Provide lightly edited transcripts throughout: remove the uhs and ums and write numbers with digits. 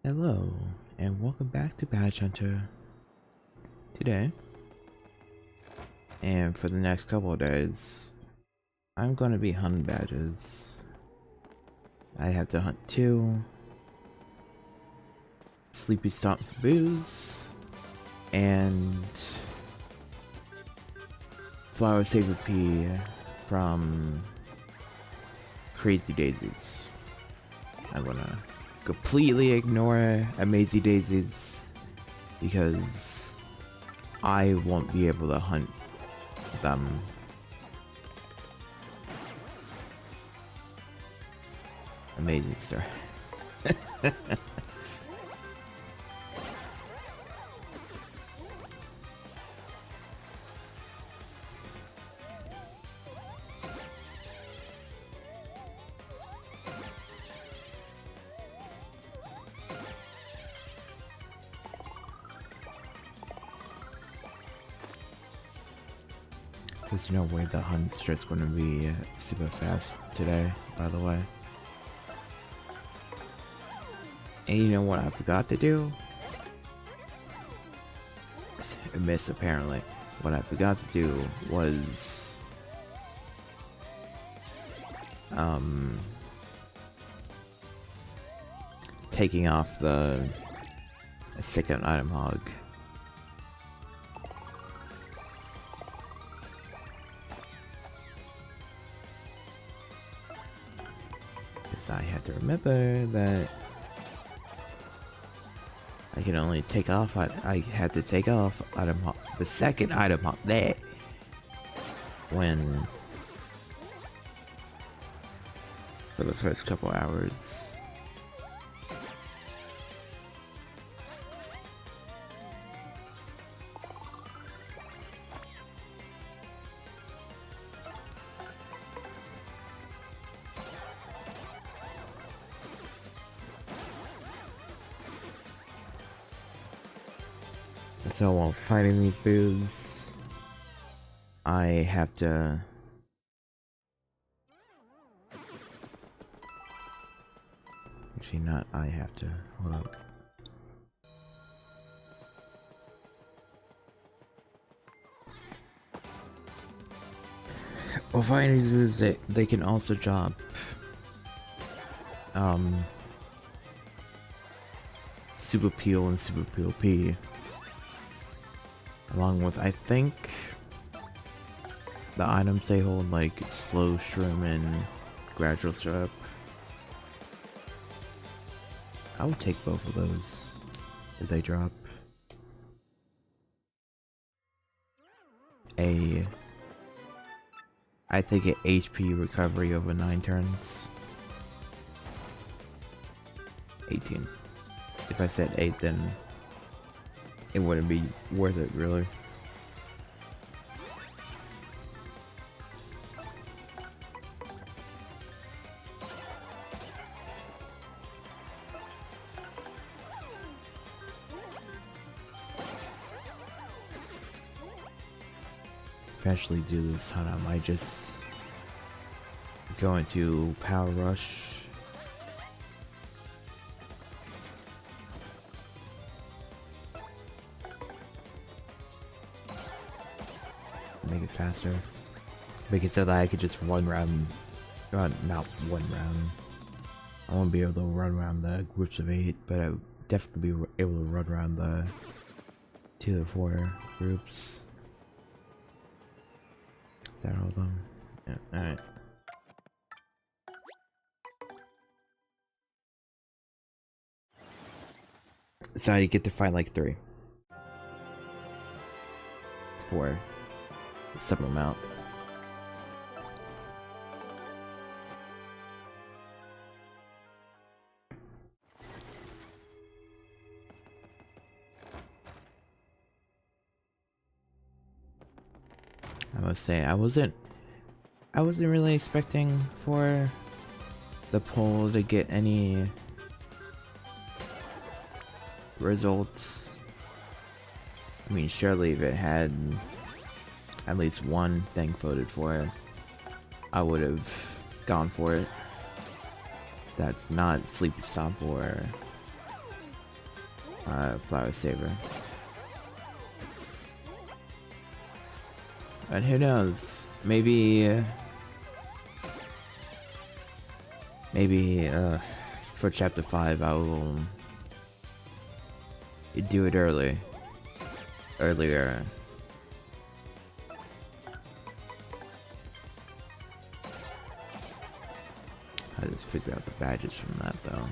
Hello, and welcome back to Badge Hunter. Today, and for the next couple of days, I'm going to be hunting badges. I have to hunt 2 Sleepy Stomp for booze, and Flower Saver Pea from Crazy Daisies. I'm gonna completely ignore Amazing Daisies because I won't be able to hunt them. Amazing star. There's no way the hunt's just gonna be super fast today, by the way. And you know what I forgot to do? I missed apparently. What I forgot to do was taking off the second item hog. I have to remember that I can only take off. I had to take off item the second item hop there when for the first couple hours. So while fighting these boos, I have to actually not I have to hold up. While fighting these boos, they can also drop Super Peel and Super Peel P. Along with, I think, the items they hold, like Slow Shroom and Gradual Syrup. I would take both of those if they drop. I think an HP recovery over 9 turns. 18. If I said 8, then it wouldn't be worth it, really. If I actually do this hunt, I might just go into Power Rush. Make it faster. Make it so that I could just run around. Not one round. I won't be able to run around the groups of 8, but I would definitely be able to run around the 2 to 4 groups. Is that all of them? Yeah, alright. So I get to fight like 3. 4. Some amount. I must say I wasn't really expecting for the poll to get any results. I mean, surely if it had at least one thing voted for it, I would have gone for it. That's not Sleepy Stomp or flower saver. And who knows? Maybe for chapter 5 I will do it earlier. I just figure out the badges from that though.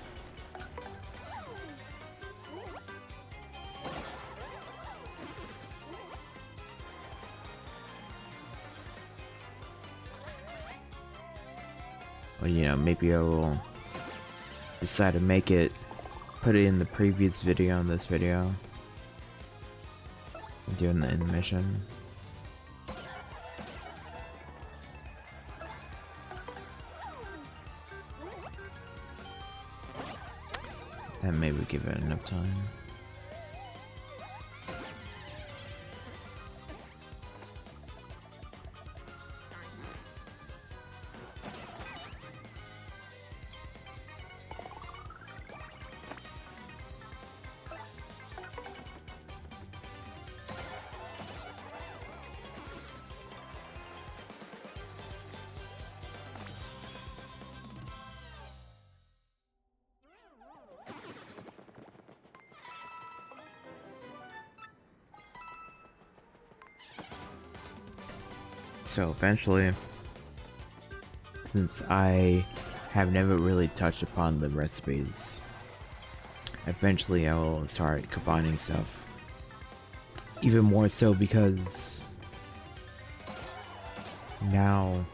Well, you know, maybe I will decide to make it, put it in the previous video in this video. Doing the intermission. And maybe give it enough time. So eventually, since I have never really touched upon the recipes, eventually I will start combining stuff. Even more so because now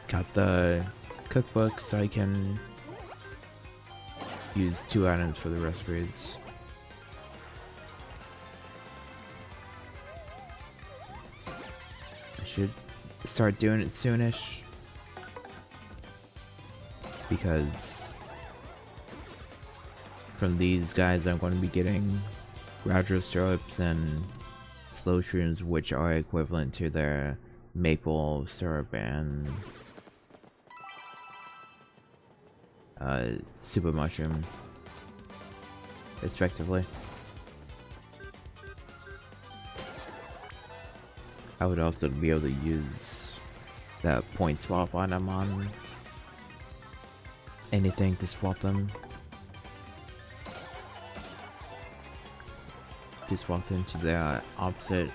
got the cookbook so I can use 2 items for the recipes. I should start doing it soonish because from these guys I'm going to be getting gradual syrups and slow shrooms, which are equivalent to their maple syrup and super mushroom respectively. I would also be able to use the point swap on them on anything to swap them. To swap them to the opposite.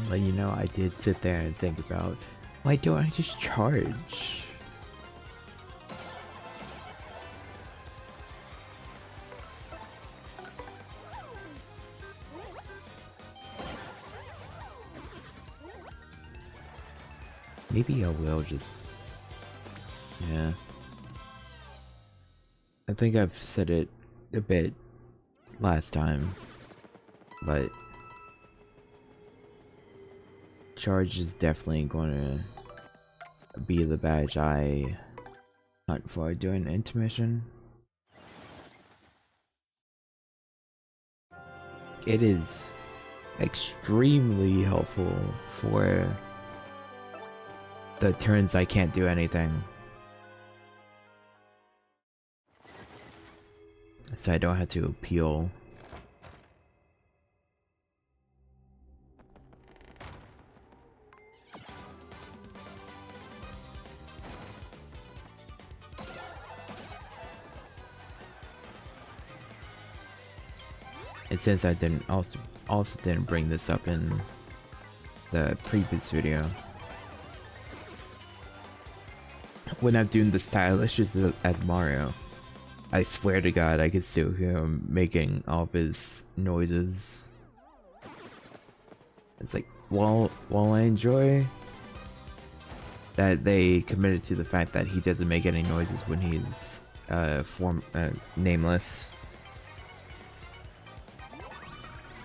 But you know, I did sit there and think about, why don't I just charge? Maybe I will just... yeah. I think I've said it a bit last time, but charge is definitely going to be the badge I hunt for during the intermission. It is extremely helpful for the turns I can't do anything, so I don't have to appeal. And since I didn't also didn't bring this up in the previous video, when I'm doing the stylish as Mario, I swear to God I can still hear him making all of his noises. It's like, while I enjoy that they committed to the fact that he doesn't make any noises when he's nameless.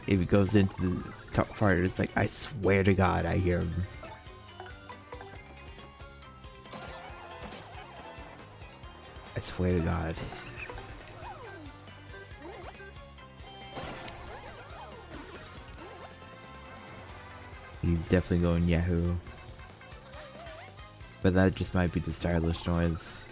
If he goes into the top part, it's like, I swear to God, I hear him. I swear to God. He's definitely going Yahoo. But that just might be the stylish noise.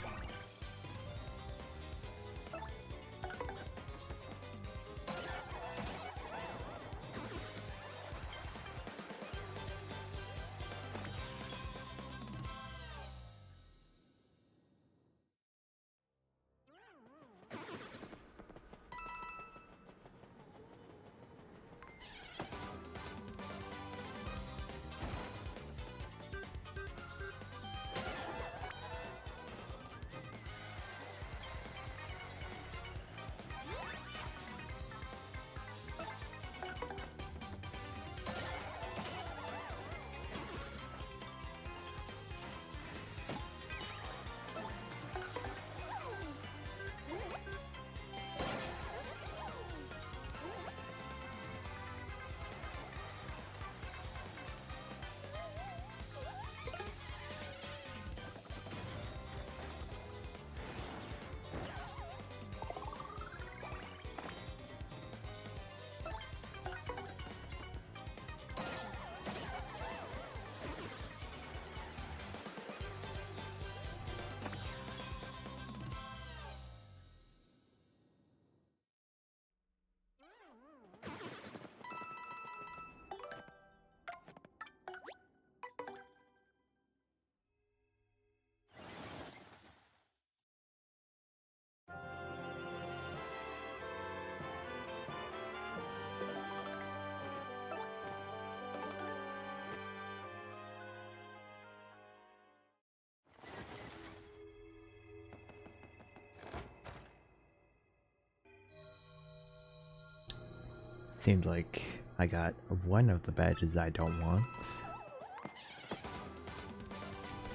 Seems like I got one of the badges I don't want,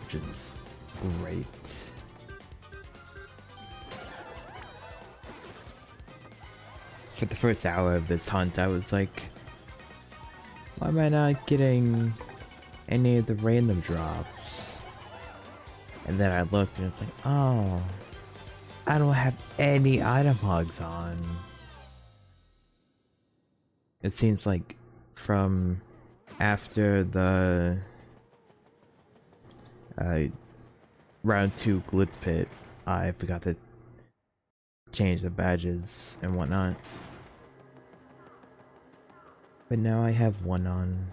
which is great. For the first hour of this hunt, I was like, why am I not getting any of the random drops? And then I looked and it's like, oh, I don't have any item hogs on. It seems like from after the round 2 glitch pit, I forgot to change the badges and whatnot. But now I have one on.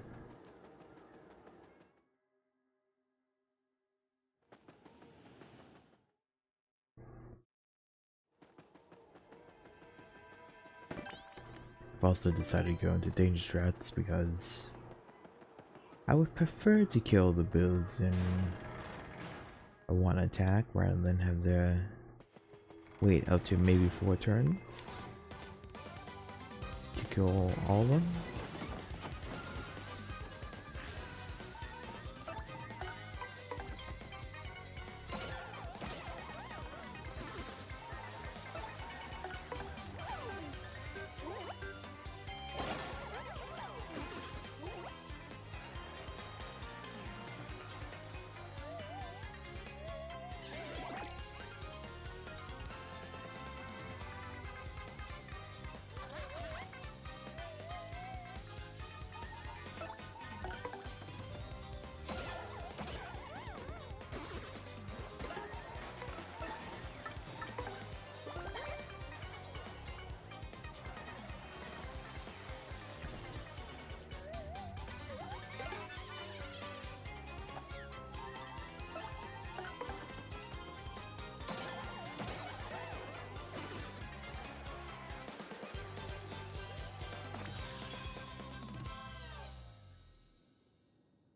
I've also decided to go into danger strats because I would prefer to kill the bills in a one attack rather than have their wait up to maybe 4 turns to kill all of them.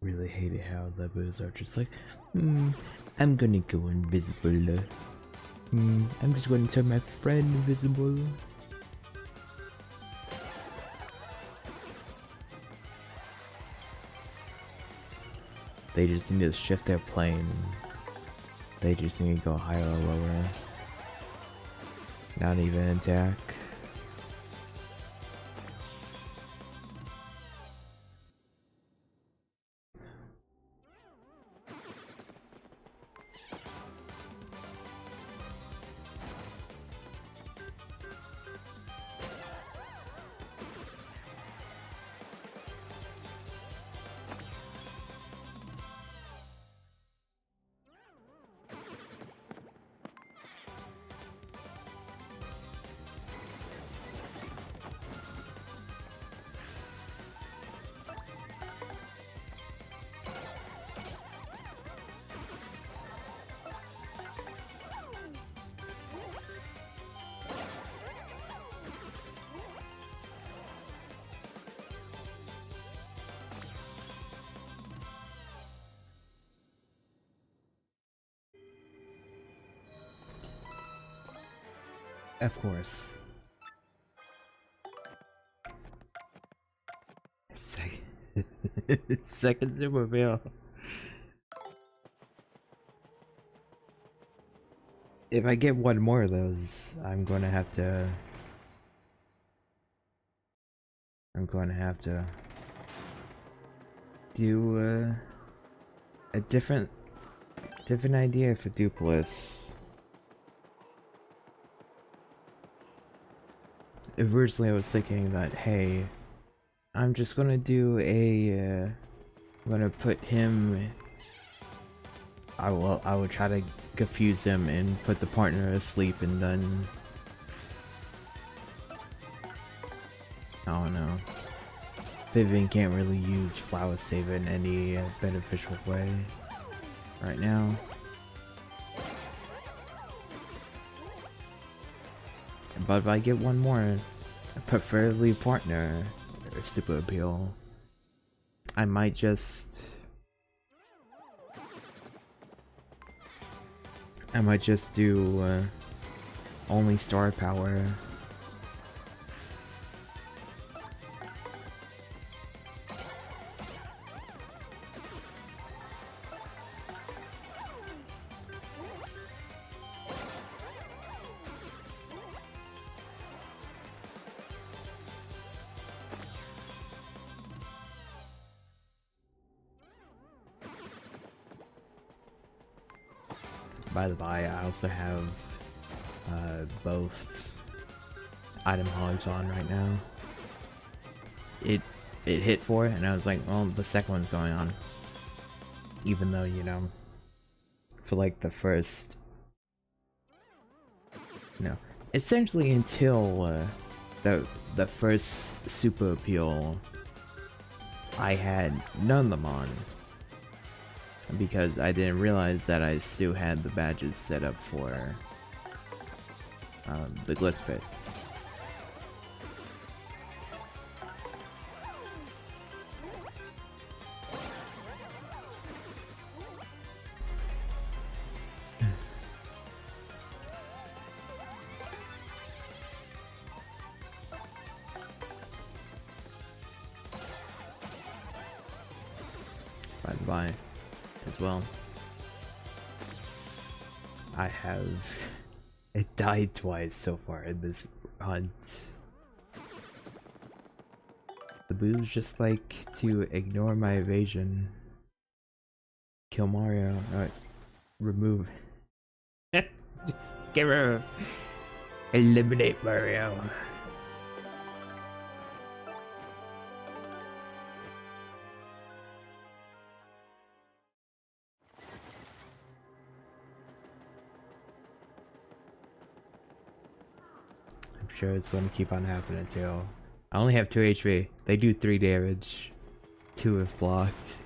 Really hated how the bills are just like, I'm gonna go invisible. I'm just gonna turn my friend invisible. They just need to shift their plane. They just need to go higher or lower. Not even attack. Of course. Second super bill. If I get one more of those, I'm going to have to do a different idea for Doopliss. Originally I was thinking that, hey, I'm just gonna do a I'm gonna put him, I will try to confuse him and put the partner asleep, and then I don't know. Vivian can't really use Flower Save in any beneficial way right now. But if I get one more, preferably partner or super appeal, I might just do only star power. By the by, I also have both item hogs on right now. It hit for it, and I was like, well, the second one's going on. Even though, you know, for like the first, no, essentially until the first super appeal, I had none of them on. Because I didn't realize that I still had the badges set up for the glitch pit. By the by, as well, I have died twice so far in this hunt. The boos just like to ignore my evasion. Kill Mario. Remove. Just get rid of. Eliminate Mario. I'm sure it's going to keep on happening too. I only have 2 HP. They do 3 damage. 2 if blocked.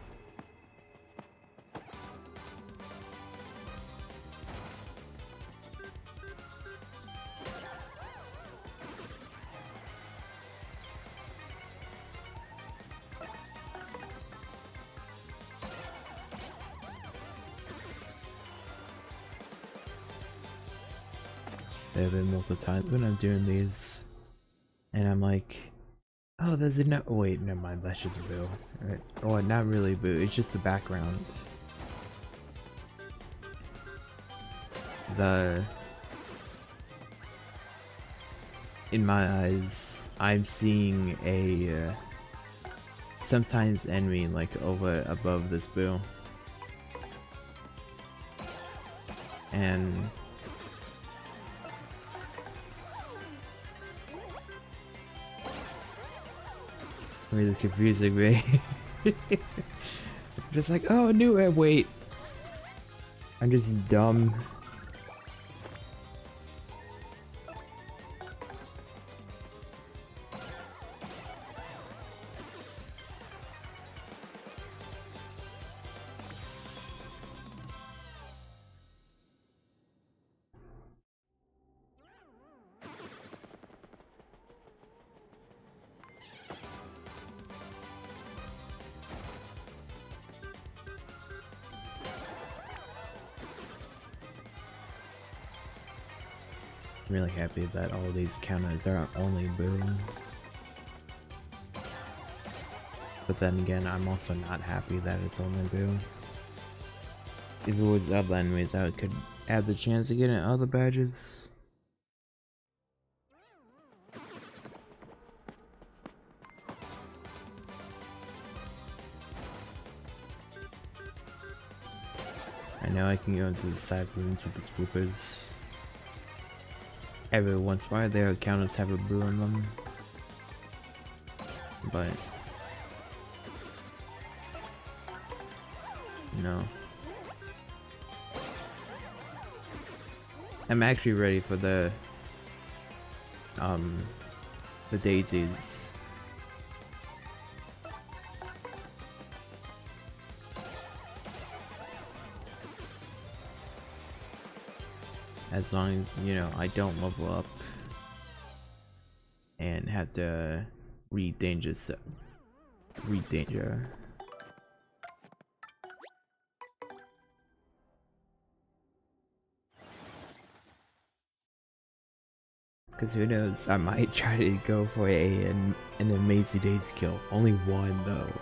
There have been multiple times when I'm doing these, and I'm like, Oh, there's a no. Wait, never mind. That's just Boo. Right. Oh, not really Boo. It's just the background. In my eyes, I'm seeing a sometimes enemy like over above this Boo, and really confusing me. Just like, oh, new wait. I'm just dumb. I'm really happy that all these counters are only Boo. But then again, I'm also not happy that it's only Boo. If it was other enemies, I could add the chance of getting other badges. I know I can go into the side rooms with the swoopers. Every once in a while, their counters have a Boo in them. But no. I'm actually ready for the daisies. As long as, you know, I don't level up and have to read danger. Because who knows, I might try to go for an amazing daisy kill. Only one though.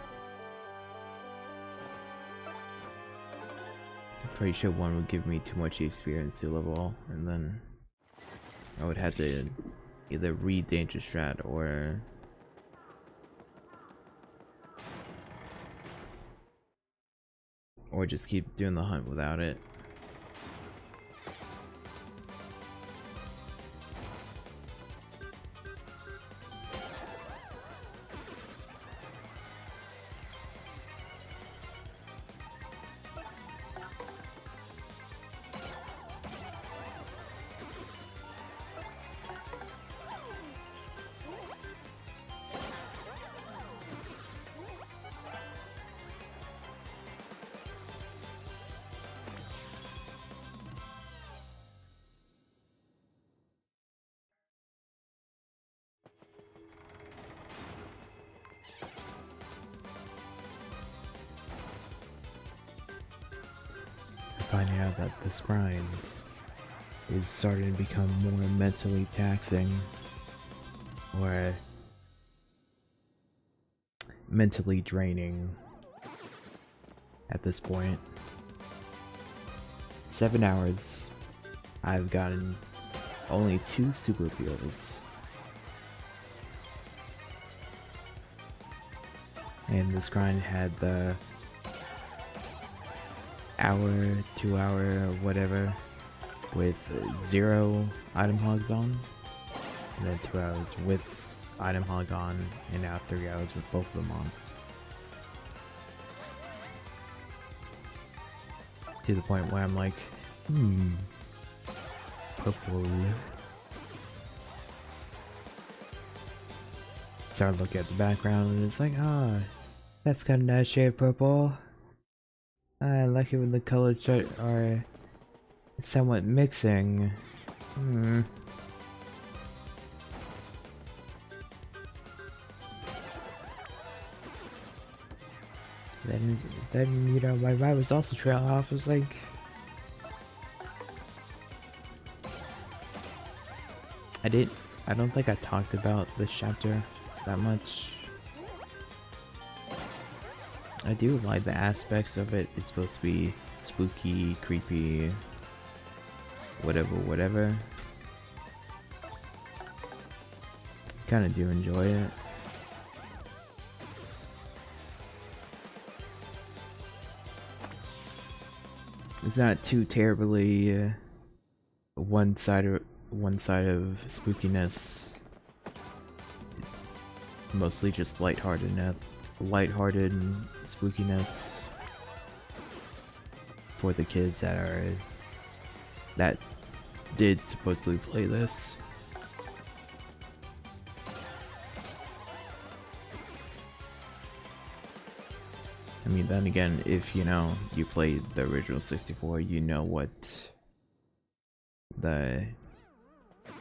Pretty sure one would give me too much experience to level, and then I would have to either read danger strat or just keep doing the hunt without it. Finding out that this grind is starting to become more mentally taxing, or mentally draining at this point. 7 hours, I've gotten only 2 super appeals. And this grind had the hour, 2 hour, whatever, with 0 item hogs on, and then 2 hours with item hog on, and now 3 hours with both of them on. To the point where I'm like, purple. Start looking at the background and it's like, that's kind of nice shade purple. I like it when the colors are somewhat mixing. Then you know, my vibe was also trailing off. It was like, I don't think I talked about this chapter that much. I do like the aspects of it. It's supposed to be spooky, creepy, whatever. Kind of do enjoy it. It's not too terribly one side of spookiness. Mostly just lighthearted spookiness for the kids that did supposedly play this. I mean, then again, if you know you played the original 64, you know what the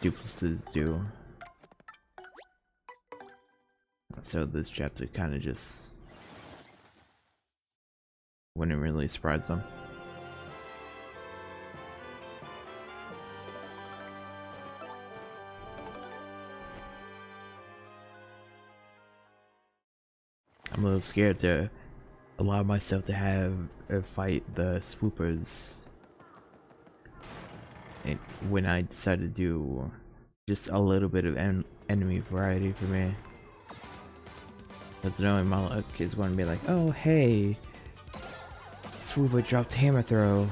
Dooplisses do. So this chapter kind of just wouldn't really surprise them. I'm a little scared to allow myself to have a fight the swoopers. And when I decided to do just a little bit of enemy variety for me. Because knowing my luck is going to be like, oh hey, swooper dropped hammer throw.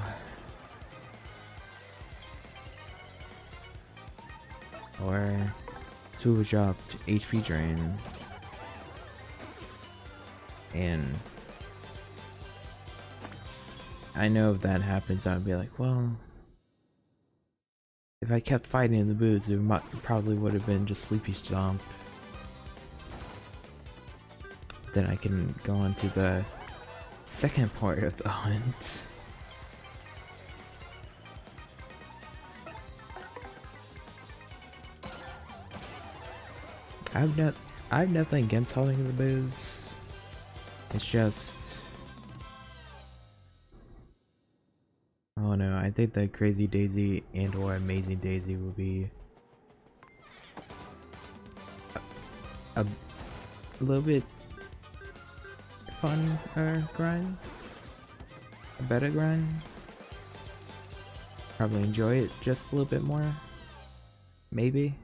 Or swooper dropped HP drain. And I know if that happens, I'd be like, well, if I kept fighting in the booths, it probably would have been just Sleepy Stomp. Then I can go on to the second part of the hunt. I have nothing against hunting in the booths. It's just, oh no, I think the Crazy Daisy and or Amazing Daisy will be a little bit fun grind, a better grind. Probably enjoy it just a little bit more. Maybe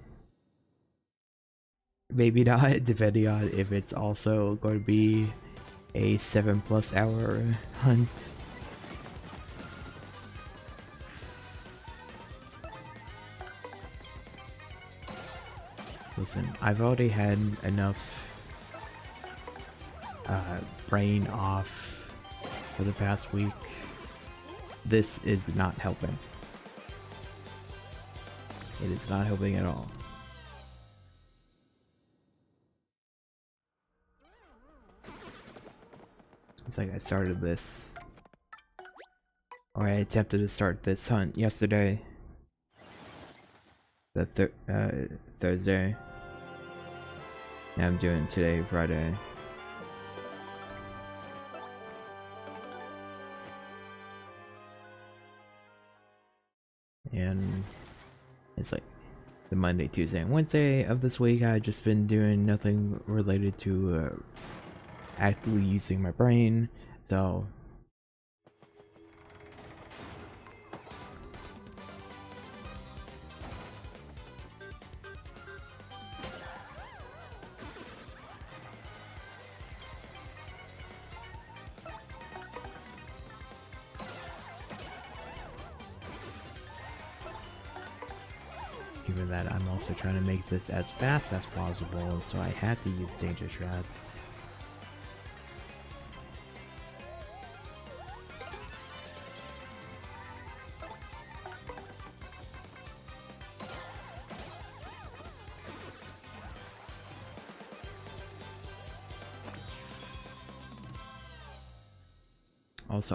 not, depending on if it's also going to be a 7+ hour hunt. Listen, I've already had enough brain off for the past week. This is not helping. It is not helping at all. It's like I started this, or I attempted to start this hunt yesterday, the Thursday. Now I'm doing today, Friday. And it's like the Monday, Tuesday, and Wednesday of this week. I've just been doing nothing related to actively using my brain, so given that I'm also trying to make this as fast as possible, so I had to use danger strats.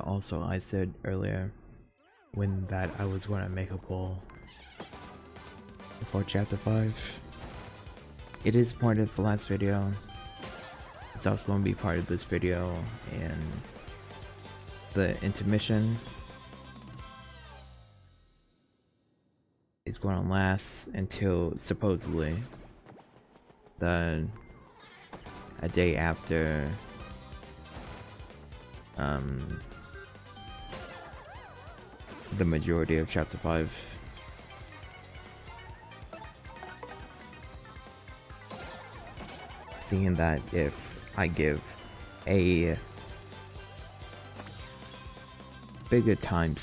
Also, I said earlier when that I was going to make a poll for chapter 5. It is part of the last video. It's also going to be part of this video, and the intermission is going to last until supposedly the a day after the majority of Chapter 5. Seeing that if I give a bigger time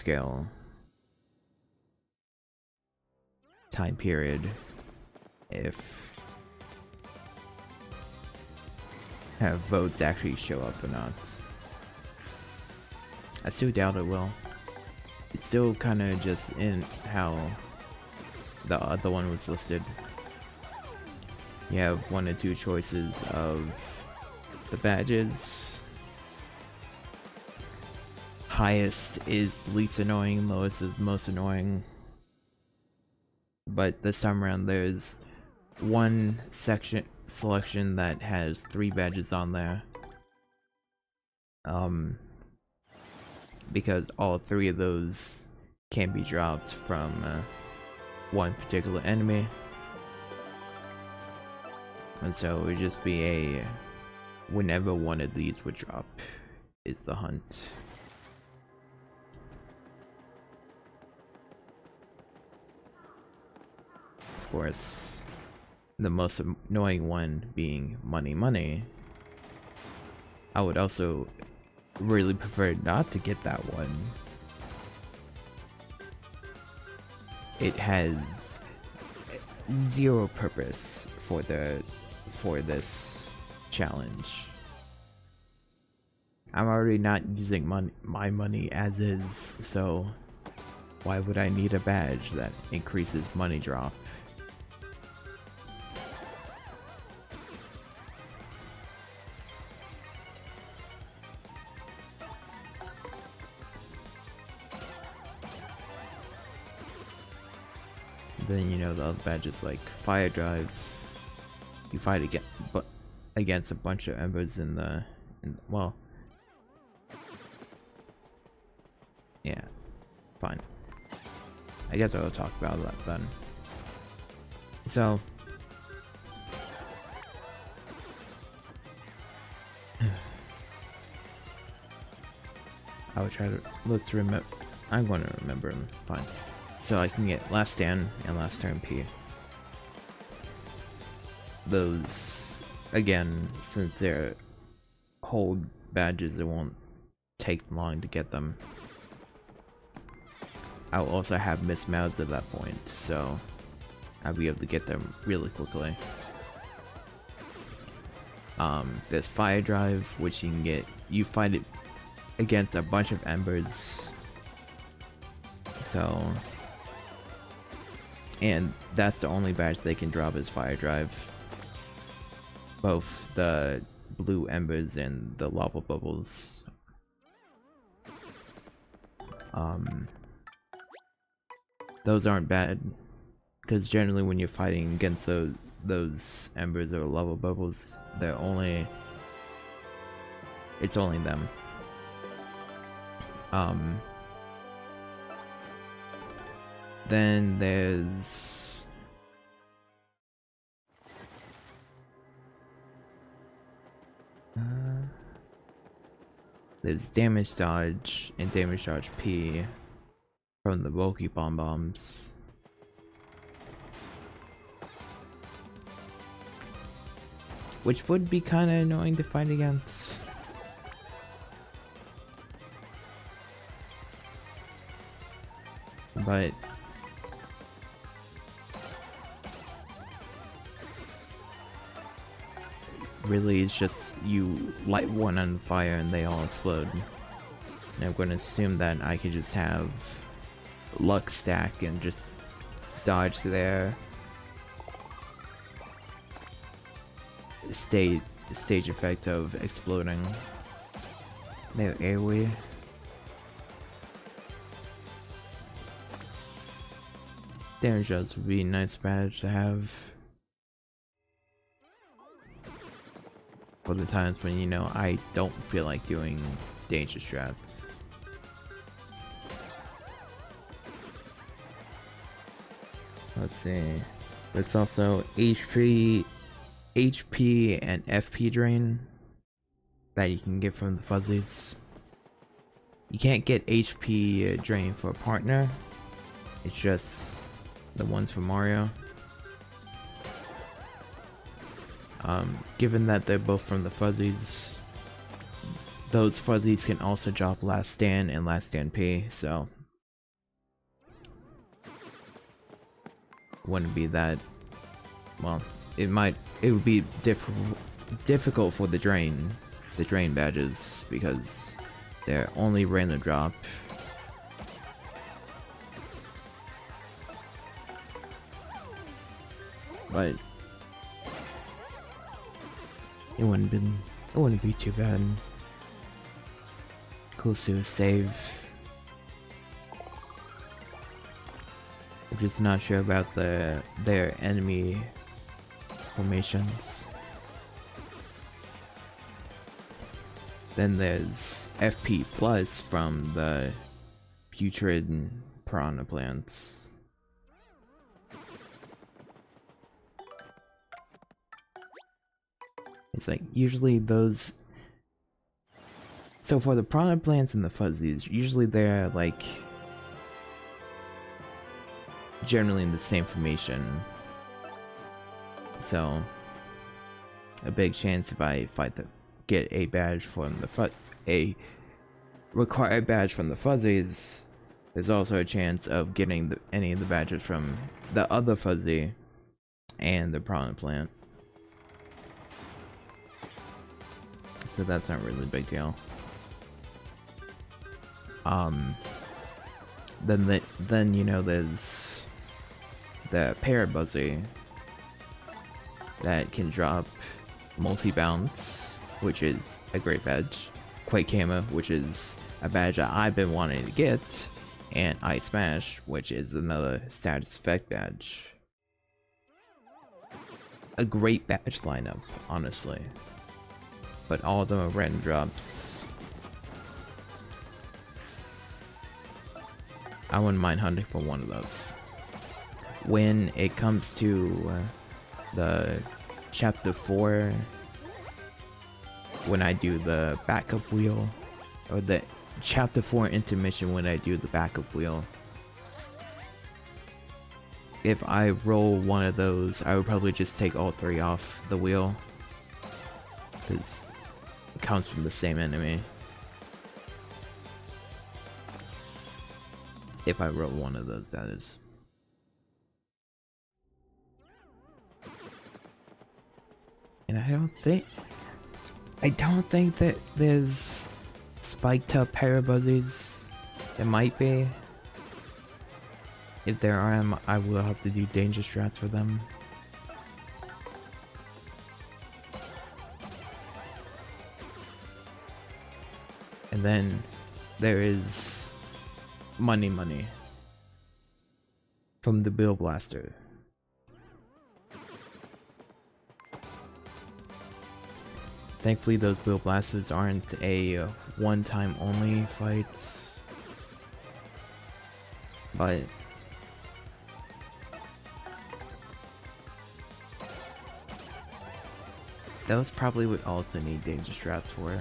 period, if have votes actually show up or not. I still doubt it will. It's still kind of just in how the other one was listed. You have one or two choices of the badges. Highest is the least annoying, lowest is the most annoying. But this time around there's one selection that has 3 badges on there. Because all 3 of those can be dropped from one particular enemy. And so it would just be a whenever one of these would drop is the hunt. Of course, the most annoying one being money. I would also really prefer not to get that one. It has 0 purpose for this challenge. I'm already not using my money as is, so why would I need a badge that increases money drop? Then you know the other badges like fire drive. You fight against a bunch of embers well, yeah, fine. I guess I'll talk about that then. So I would try to I'm going to remember them. Fine. So I can get last stand and last turn P. Those, again, since they're hold badges, it won't take long to get them. I'll also have Miss Mouths at that point, so I'll be able to get them really quickly. There's Fire Drive, which you fight it against a bunch of embers. So, and that's the only badge they can drop is Fire Drive. Both the blue embers and the lava bubbles. Those aren't bad, because generally when you're fighting against those embers or lava bubbles, it's only them. Then there's damage dodge and damage dodge P from the bulky bombs. Which would be kind of annoying to fight against. But really it's just you light one on fire and they all explode. And I'm going to assume that I could just have luck stack and just dodge there. Stage effect of exploding. There, AoE. Damage dodge would be a nice badge to have for the times when, you know, I don't feel like doing danger strats. Let's see. There's also HP HP and FP drain that you can get from the fuzzies. You can't get HP drain for a partner. It's just the ones for Mario. Given that they're both from the fuzzies, those fuzzies can also drop Last Stand and Last Stand P, so wouldn't be that, well, it would be difficult for the drain badges because they're only random drop. But it wouldn't be too bad. Close to a save. I'm just not sure about their enemy formations. Then there's FP plus from the putrid piranha plants. It's like usually those. So for the piranha plants and the fuzzies, usually they're like generally in the same formation. So a big chance if I get a badge from a required badge from the fuzzies, there's also a chance of getting any of the badges from the other fuzzy and the piranha plant. So that's not really a big deal. Then you know there's the parrot buzzy that can drop multi-bounce, which is a great badge. Quake Camo, which is a badge that I've been wanting to get, and Ice Smash, which is another status effect badge. A great badge lineup, honestly. But all of them are random drops. I wouldn't mind hunting for one of those. When it comes to the Chapter 4, when I do the backup wheel, or the Chapter 4 intermission when I do the backup wheel, if I roll one of those, I would probably just take all three off the wheel, because it comes from the same enemy. If I roll one of those, that is. And I don't think that there's spiked up parabuzzies. There might be. If there are, I will have to do danger strats for them. And then there is money from the Bill Blaster. Thankfully those Bill Blasters aren't a one-time only fights, but those probably would also need danger strats for.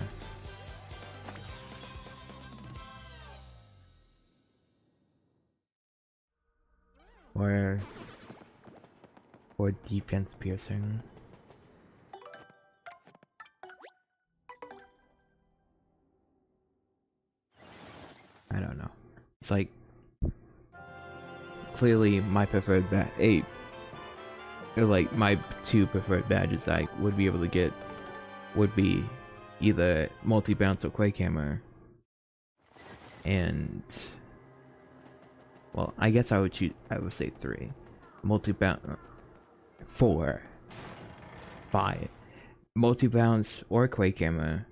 Or defense piercing. I don't know. It's like clearly my preferred like my two preferred badges I would be able to get would be either multi-bounce or Quake Hammer. And well, I guess I would say 3. Multi-bounce 4. 5. Multi-bounce or Quake Hammer,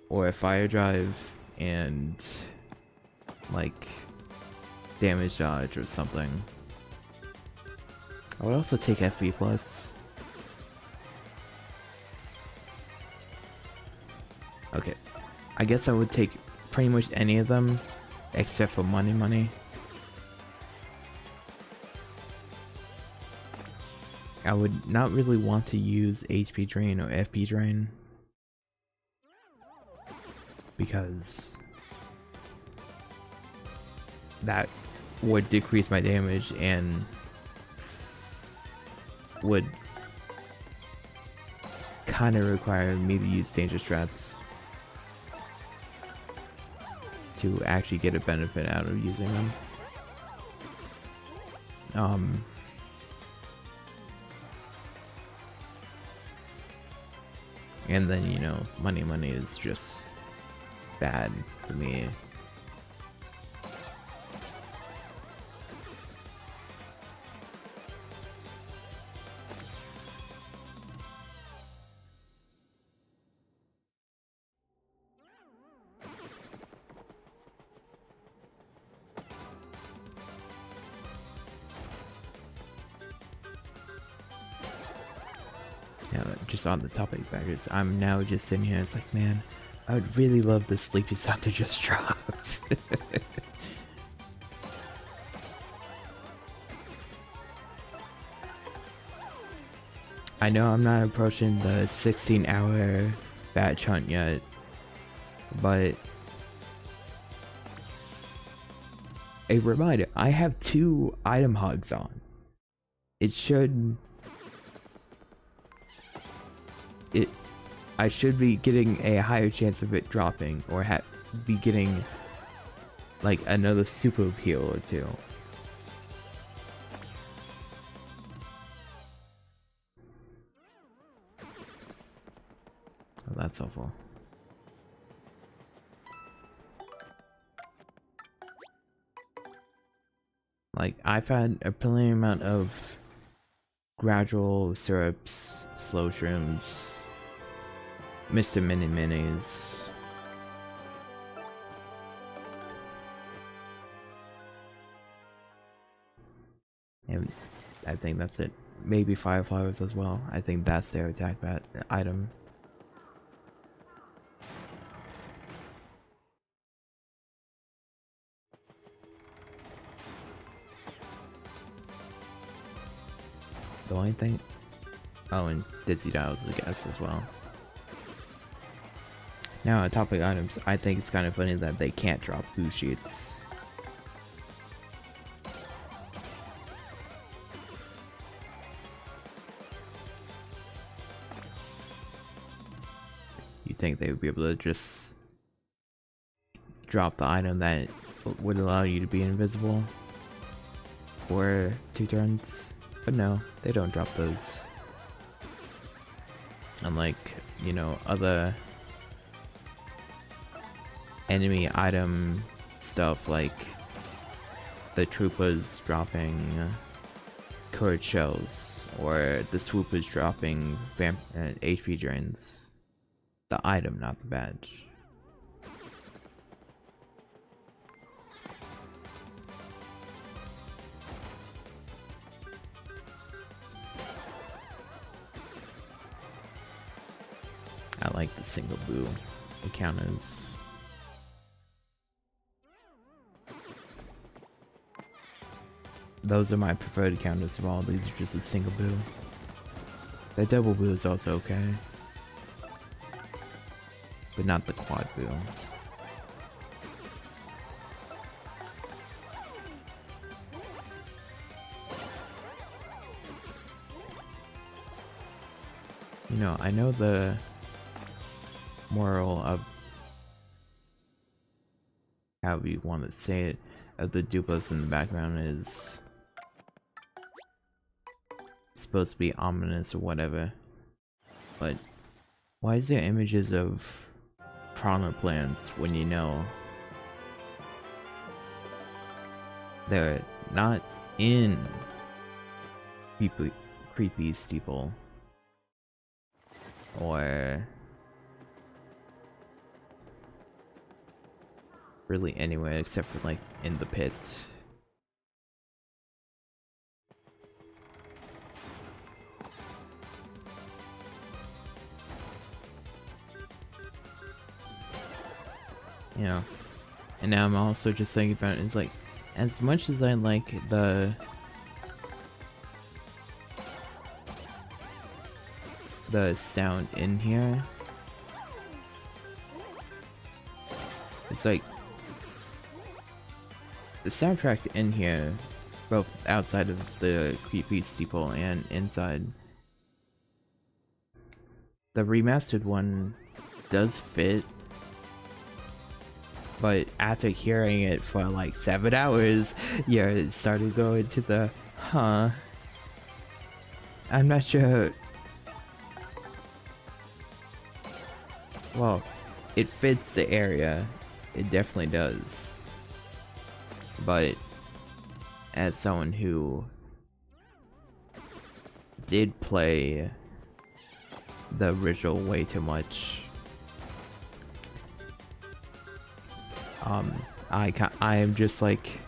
or a fire drive and like damage dodge or something. I would also take FB plus. Okay, I guess I would take pretty much any of them except for money. I would not really want to use HP drain or FP drain because that would decrease my damage and would kind of require me to use danger strats to actually get a benefit out of using them. And then, you know, money is just bad for me. Yeah, just on the topic of baggers, I'm now just sitting here, it's like, man, I would really love the sleepy sound to just drop. I know I'm not approaching the 16-hour batch hunt yet, but a reminder, I have 2 item hogs on. I should be getting a higher chance of it dropping, or be getting like another super appeal or 2. Oh, that's awful. Like, I've had a plenty amount of gradual syrups, slow shrooms, Mr. Mini Minis. And I think that's it. Maybe Fireflowers as well. I think that's their attack bat item. The only thing... Oh, and Dizzy Dials, I guess, as well. Now, on topic items, I think it's kind of funny that they can't drop boost sheets. You think they would be able to just drop the item that would allow you to be invisible for 2 turns? But no, they don't drop those. Unlike, you know, other enemy item stuff like the Troopers dropping Courage Shells, or the Swoopers dropping HP drains. The item, not the badge. I like the single boo encounters. Those are my preferred encounters of all. These are just a single boo. The double boo is also okay, but not the quad boo. You know, I know the moral of, however you want to say it, of the Doopliss in the background is supposed to be ominous or whatever, but why is there images of piranha plants when you know they're not in creepy steeple or really anywhere except for like in the pit? You know, and now I'm also just thinking about it, it's like, as much as I like the the sound in here. It's like the soundtrack in here, both outside of the creepy steeple and inside. The remastered one does fit, but after hearing it for like 7 hours, yeah, it started going to the, I'm not sure. Well, it fits the area. It definitely does. But as someone who did play the original way too much, I am just like,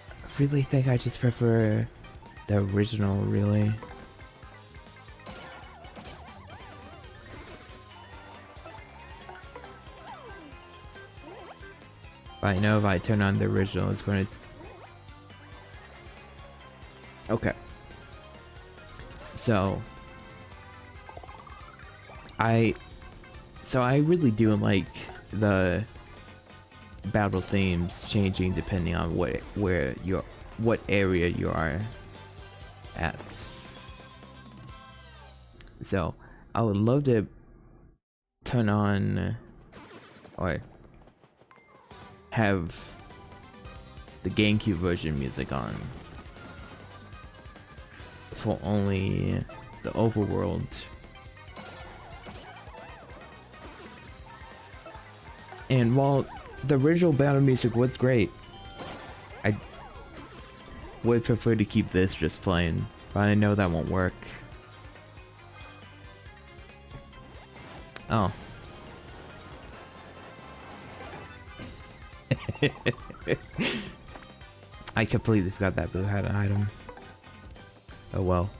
I really think I just prefer the original, really. But I know if I turn on the original, it's going to... Okay. So I really do like the battle themes changing depending on what area you are at. So I would love to turn on or have the GameCube version music on for only the overworld. And while the original battle music was great, I would prefer to keep this just playing, but I know that won't work. Oh. I completely forgot that Boo had an item. Oh well.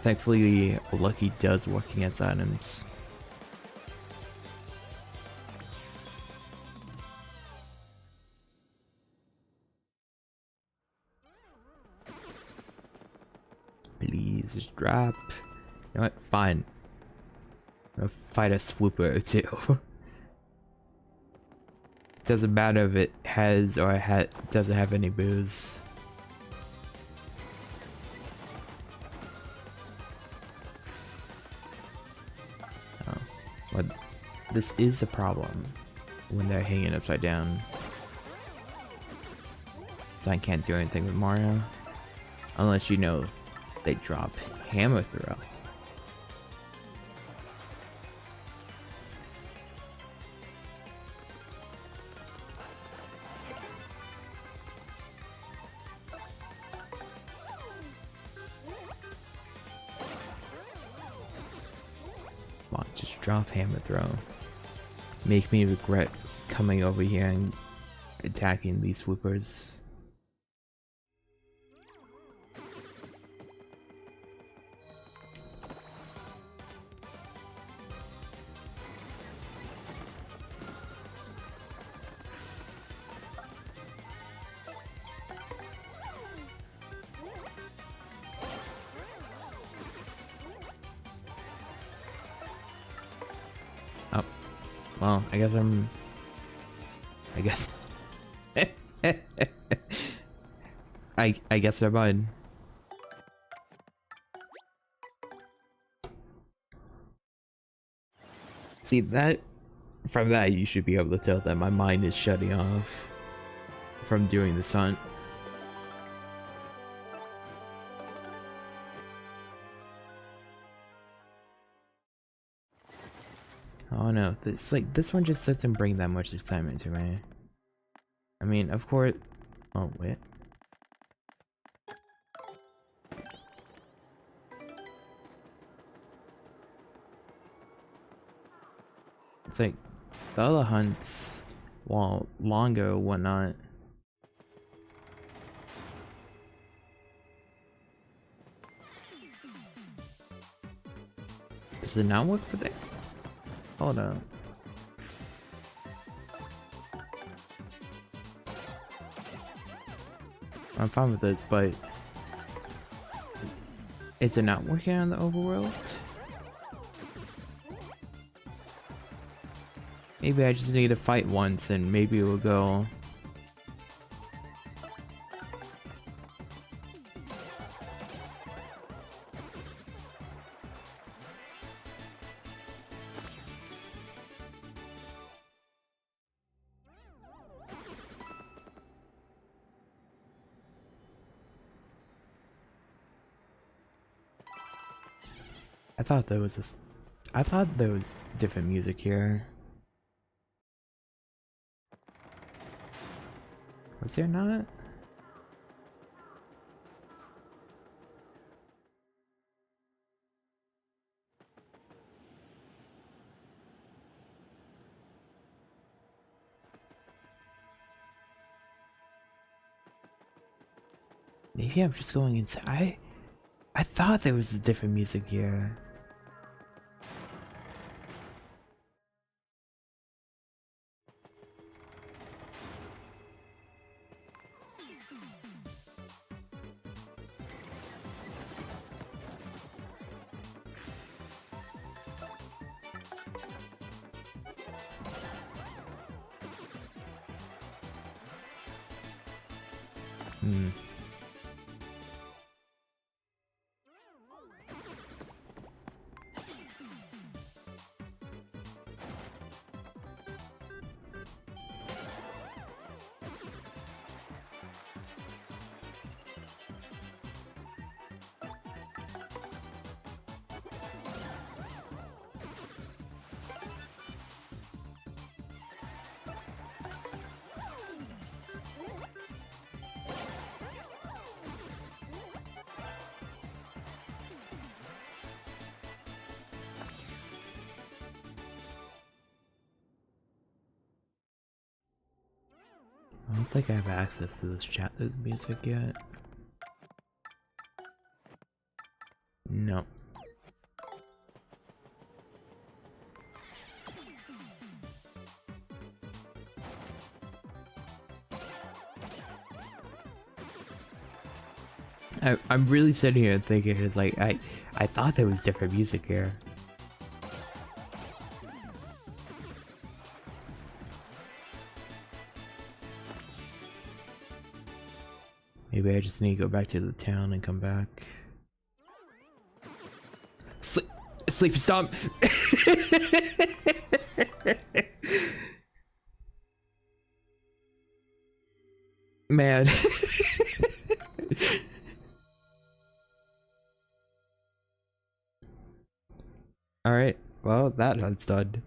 Thankfully, Lucky does work against items. Please just drop. You know what? Fine. I'll fight a swooper too. Doesn't matter if it has or doesn't have any boos. Oh, well, this is a problem when they're hanging upside down. So I can't do anything with Mario unless you know they drop hammer throw. Come on, just drop hammer throw. Make me regret coming over here and attacking these swoopers. Well, I guess I guess they're mine. See that? From that you should be able to tell that my mind is shutting off from doing this hunt. Oh no, this one just doesn't bring that much excitement to me. I mean, of course. Oh wait. It's like the other hunts, while longer or whatnot. Does it not work for that? Hold on. I'm fine with this, but is it not working on the overworld? Maybe I just need to fight once and maybe it will go. I thought there was different music here. Was there not? Maybe I'm just going inside. I thought there was different music here. Hmm. I don't think I have access to this music yet. No. I'm really sitting here thinking it's like I thought there was different music here. Maybe I just need to go back to the town and come back. Sleep Stomp! Man. Alright, well, that's done.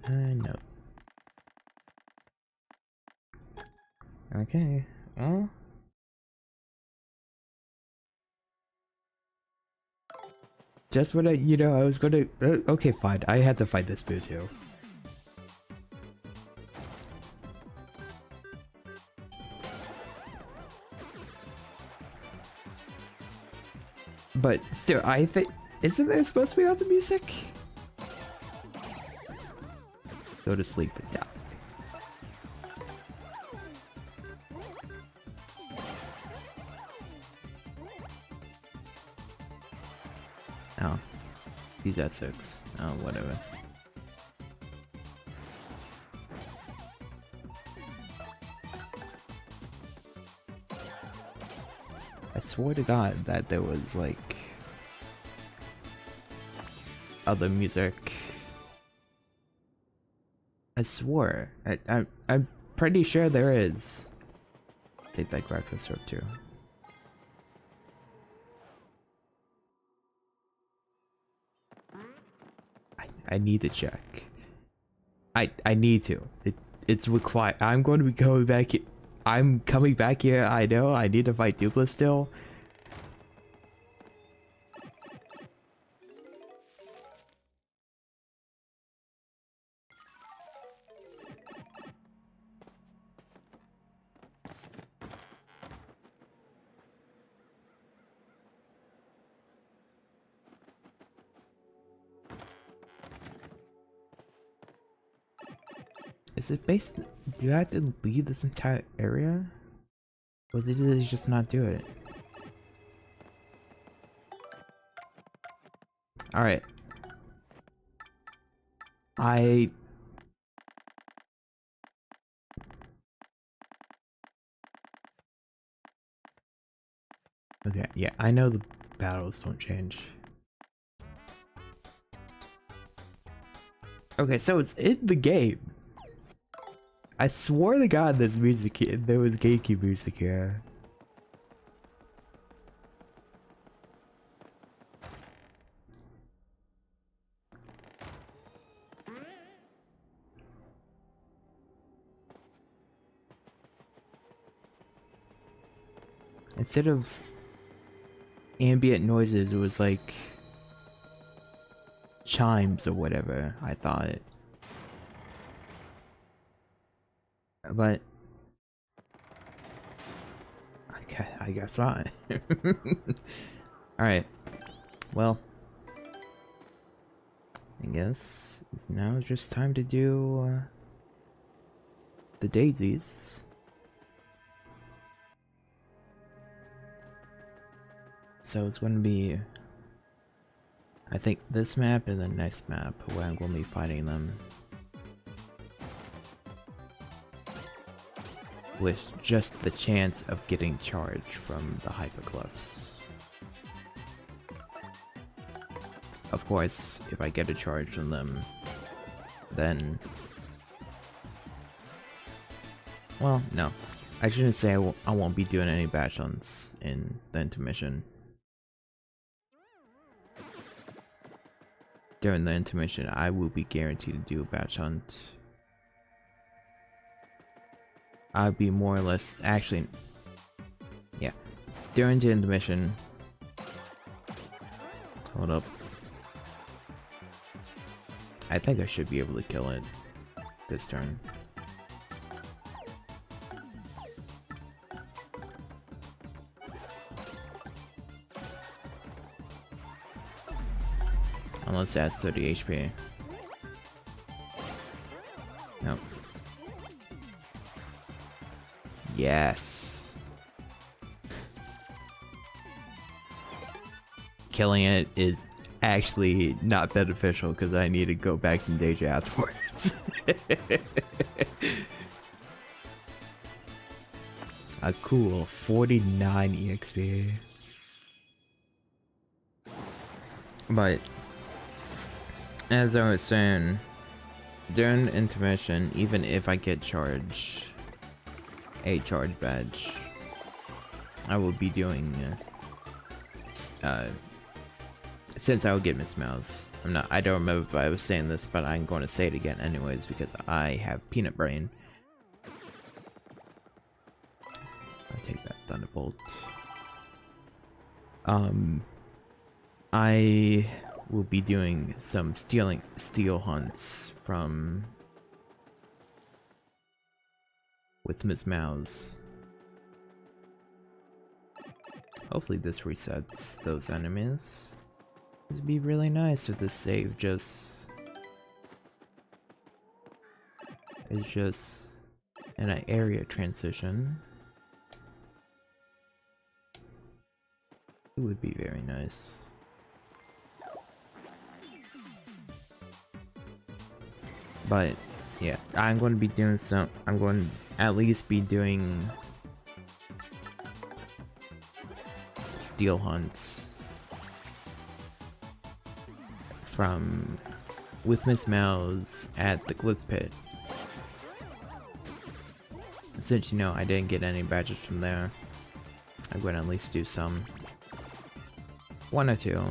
No. Okay, well. Just when I was gonna. Okay, fine. I had to fight this boo too. But still, I think. Isn't there supposed to be other music? Go to sleep and die. Oh. He's at 6. Oh, whatever. I swore to God that there was like other music. I swore. I'm pretty sure there is. Take that breakfast syrup too. I need to check. I need to. It's required. I'm going to be coming back. I'm coming back here. I know. I need to fight Doopliss still. Is it based? Do I have to leave this entire area? But they did just not do it. Alright. Okay, yeah, I know the battles don't change. Okay, so it's in the game. I swore to God there's music here. There was gatekeep music here. Instead of ambient noises, it was like chimes or whatever, I thought. But I guess not. Alright. Well, I guess it's now just time to do the daisies. So it's going to be, I think, this map and the next map where I'm going to be fighting them. With just the chance of getting charged from the hyperglyphs. Of course, if I get a charge from them, then... Well, no. I shouldn't say I won't be doing any batch hunts in the intermission. During the intermission, I will be guaranteed to do a batch hunt. I'll be more or less, actually, yeah. During the intermission, hold up. I think I should be able to kill it this turn. Unless it has 30 HP. Nope. Yes. Killing it is actually not beneficial because I need to go back to Deja afterwards. A cool 49 EXP. But as I was saying, during intermission, even if I get charged, a charge badge, I will be doing since I will get Miss Mouse. I don't remember if I was saying this, but I'm going to say it again anyways because I have peanut brain. I'll take that Thunderbolt. I will be doing some steel hunts with Miss Mouse. Hopefully this resets those enemies. This would be really nice if this save is just an area transition. It would be very nice. But yeah, I'm going to be doing I'm going to at least be doing steel hunts with Miss Mouse at the Glitz Pit. Since, you know, I didn't get any badges from there, I'm going to at least do some. 1 or 2.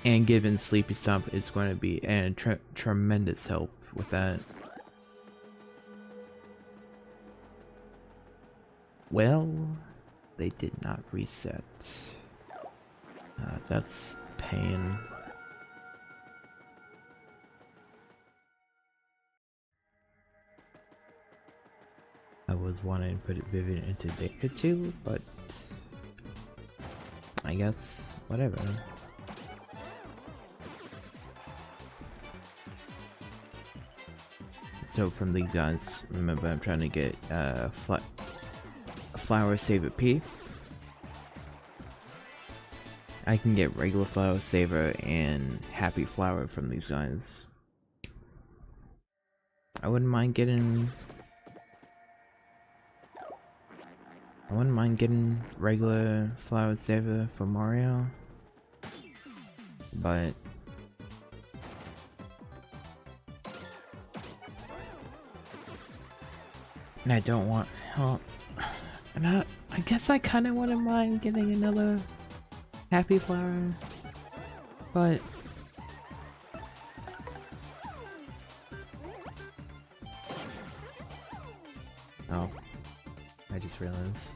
And given Sleepy Stomp is going to be a tremendous help with that. Well, they did not reset. That's pain. I was wanting to put it Vivian into Data 2, but I guess whatever. So from these guys, remember I'm trying to get Flower Saver P. I can get regular Flower Saver and Happy Flower from these guys. I wouldn't mind getting regular Flower Saver for Mario, but and I don't want, well, I guess I kind of wouldn't mind getting another Happy Flower, but oh, I just realized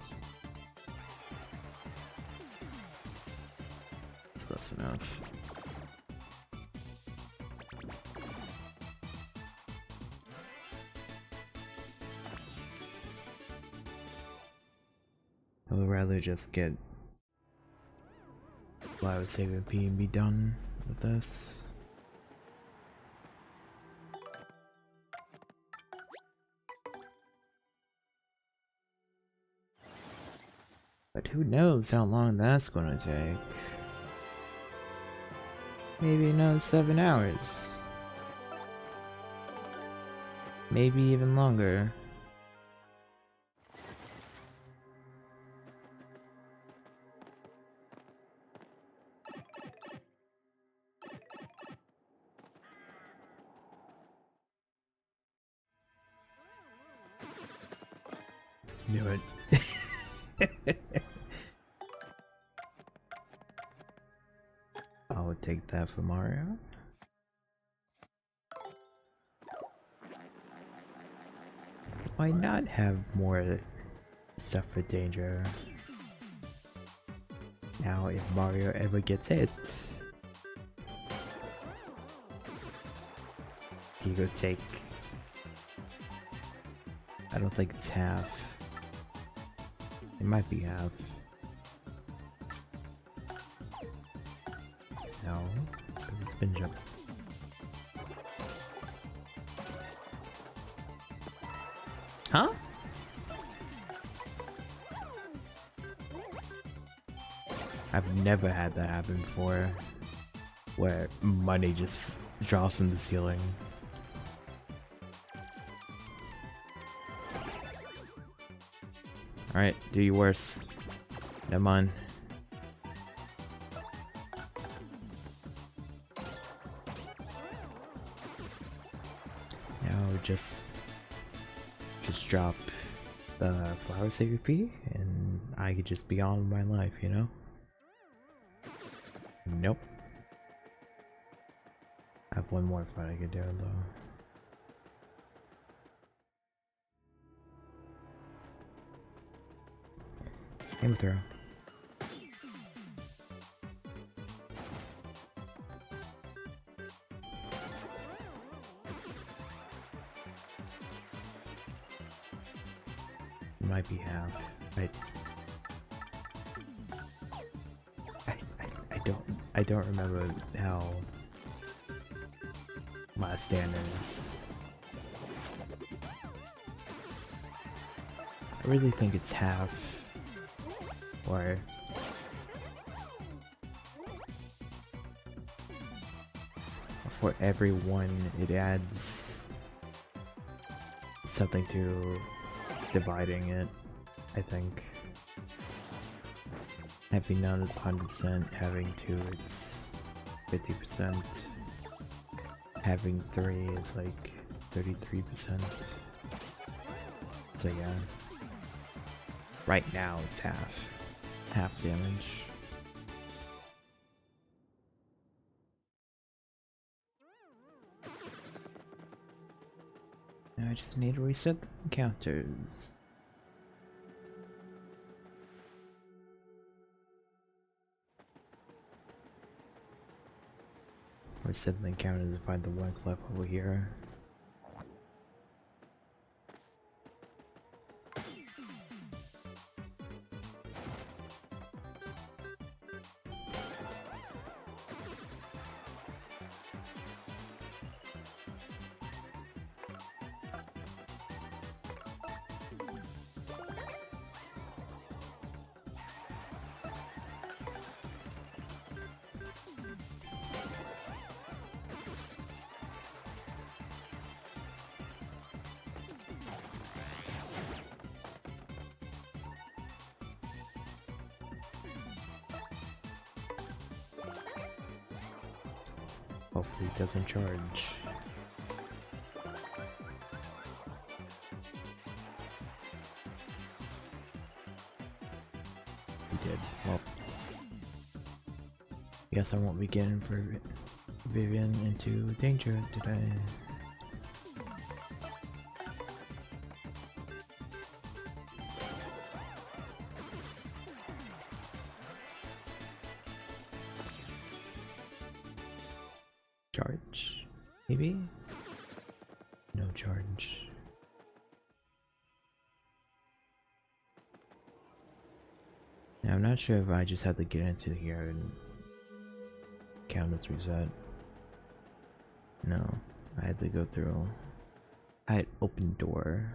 it's close enough. I would rather just get Flower Saver P and be done with this. But who knows how long that's gonna take? Maybe another 7 hours. Maybe even longer. Knew it. I would take that for Mario. Why not have more stuff for danger? Now if Mario ever gets hit, he could take, I don't think it's half. It might be half. No, it's spin jump. Huh? I've never had that happen before, where money just drops from the ceiling. Alright, do your worst. Never mind. Now just drop the Flower Saver P and I could just be on with my life, you know? Nope. I have one more fight I could do though. Aim throw. Might be half. I don't remember how my stand is. I really think it's half, or for every one it adds something to dividing it, I think. Having none is 100%, having 2 it's 50%, having 3 is like 33%. So yeah, right now it's half damage. Now I just need to reset the encounters. Reset the encounters to find the one clef over here. Hopefully it doesn't charge. He did. Well, guess I won't be getting for Vivian into danger today. Charge? Maybe? No charge. Now I'm not sure if I just have to get into here and counters reset. No, I had to go through. I had open door.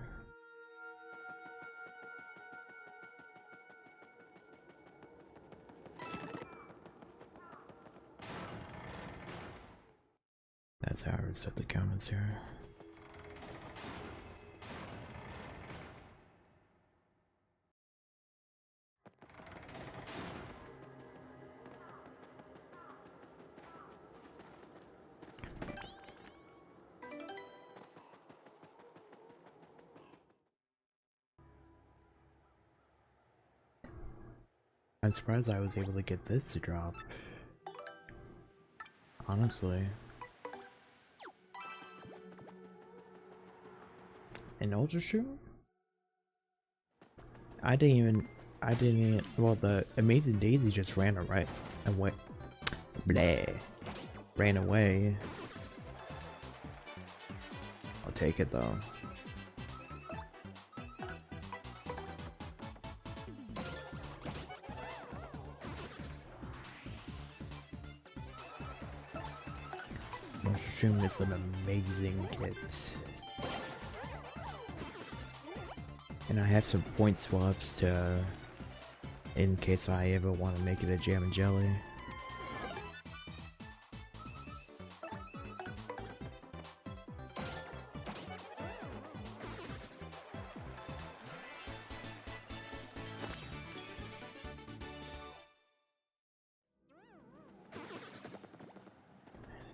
That's how I reset the counters here. I'm surprised I was able to get this to drop. Honestly. An ultra shoot? I didn't even, well, the Amazing Daisy just ran away. Bleh. Ran away. I'll take it though. Mushroom is an amazing kit. And I have some point swaps to, in case I ever want to make it a jam and jelly.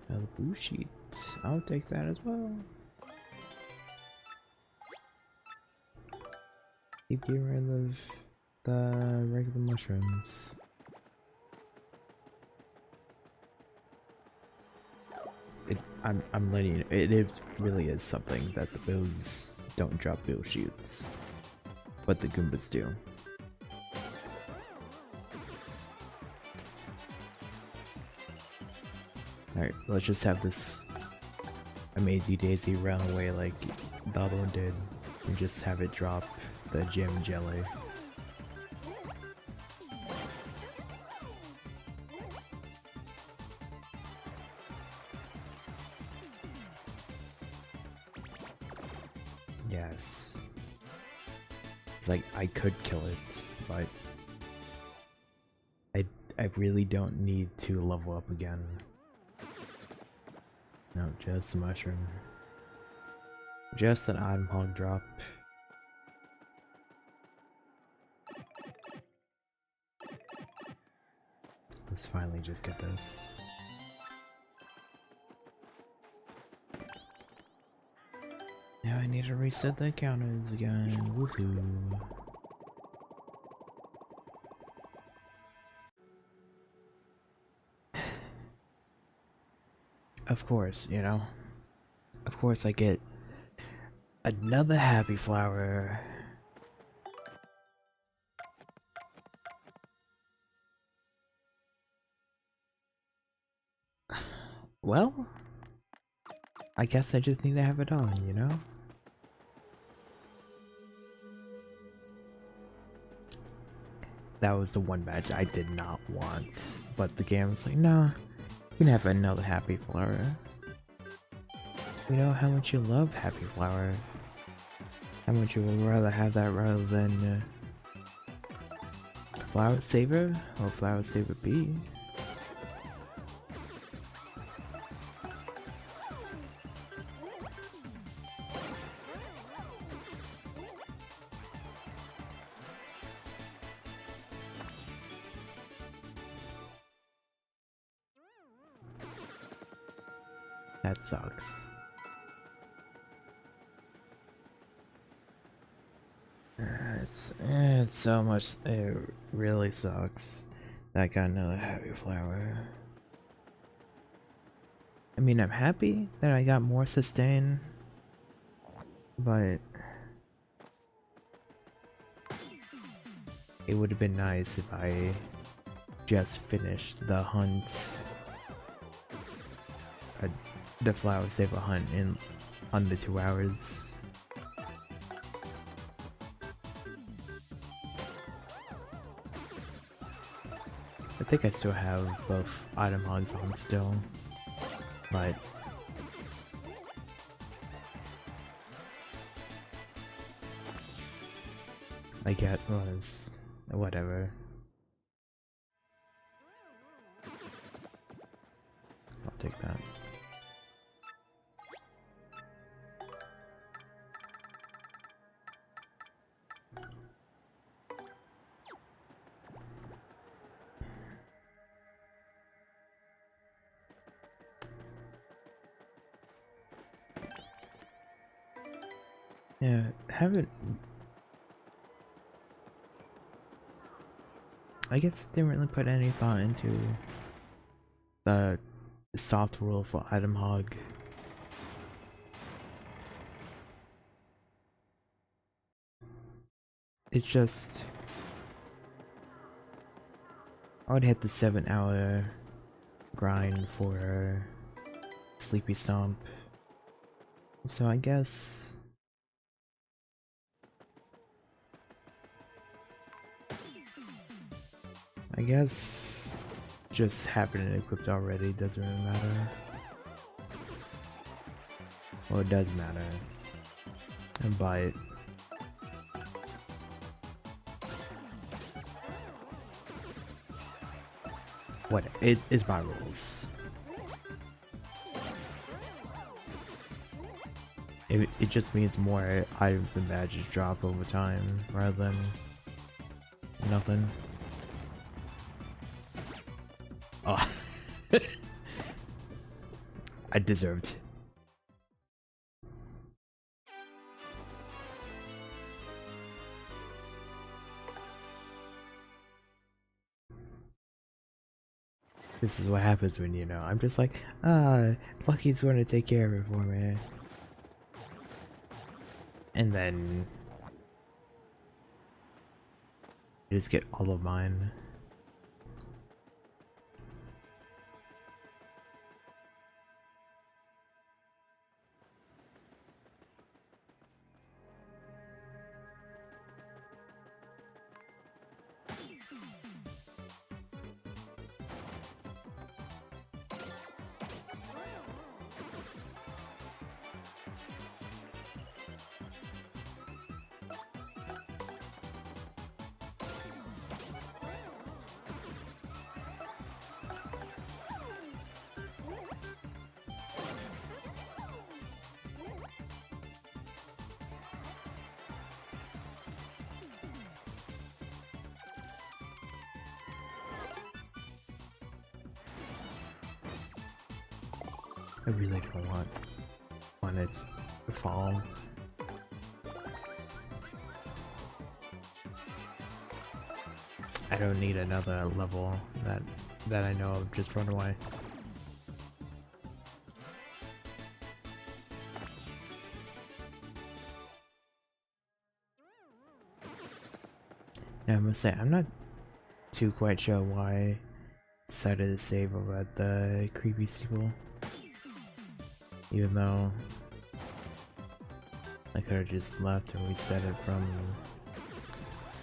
Another blue sheet. I'll take that as well. Keep getting rid of the regular mushrooms. I'm letting you know, really is something that the bills don't drop bill shoots, but the Goombas do. Alright, let's just have this Amazing Daisy run away like the other one did, and just have it drop the jam and jelly. Yes. It's like I could kill it, but I really don't need to level up again. No, just a mushroom. Just an item hog drop. Let's finally just get this. Now I need to reset the counters again. Woohoo. Of course, you know. Of course I get another happy flower. Well, I guess I just need to have it on, you know? That was the one badge I did not want, but the game was like, nah, you can have another happy flower. We know how much you love happy flower. How much you would rather have that rather than flower saver or flower saver B. That sucks. It's so much. It really sucks that I got another happy flower. I mean, I'm happy that I got more sustain, but it would have been nice if I just finished the hunt, the flower saver hunt in under 2 hours. I think I still have both item hunts on still, but I get was whatever. I'll take that. Yeah, I guess I didn't really put any thought into the soft rule for item hog. It's just I would hit the 7-hour grind for Sleepy Stomp. So I guess just having it equipped already doesn't really matter. Well, it does matter. But what it's my rules. It just means more items and badges drop over time rather than nothing. Oh, I deserved. This is what happens when, you know, I'm just like, Lucky's going to take care of it for me. And then you just get all of mine. I really don't want it to fall. I don't need another level that I know of. Just run away. Now I must say I'm not too quite sure why I decided to save over at the creepy steeple. Even though I could have just left and reset it from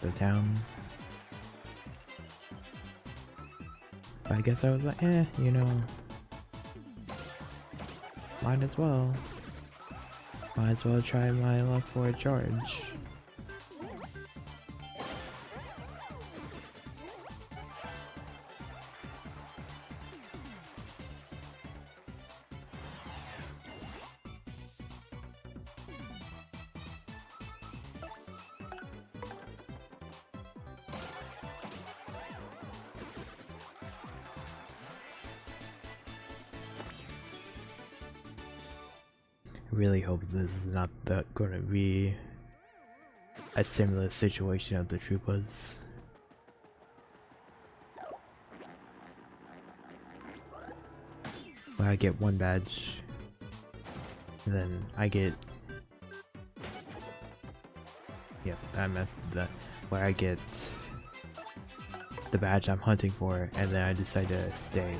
the town. But I guess I was like, you know, might as well try my luck for a charge. really hope this is not gonna be a similar situation of the Troopas. Where I get one badge, and then I get... Yep, I meant that. Where I get the badge I'm hunting for, and then I decide to stay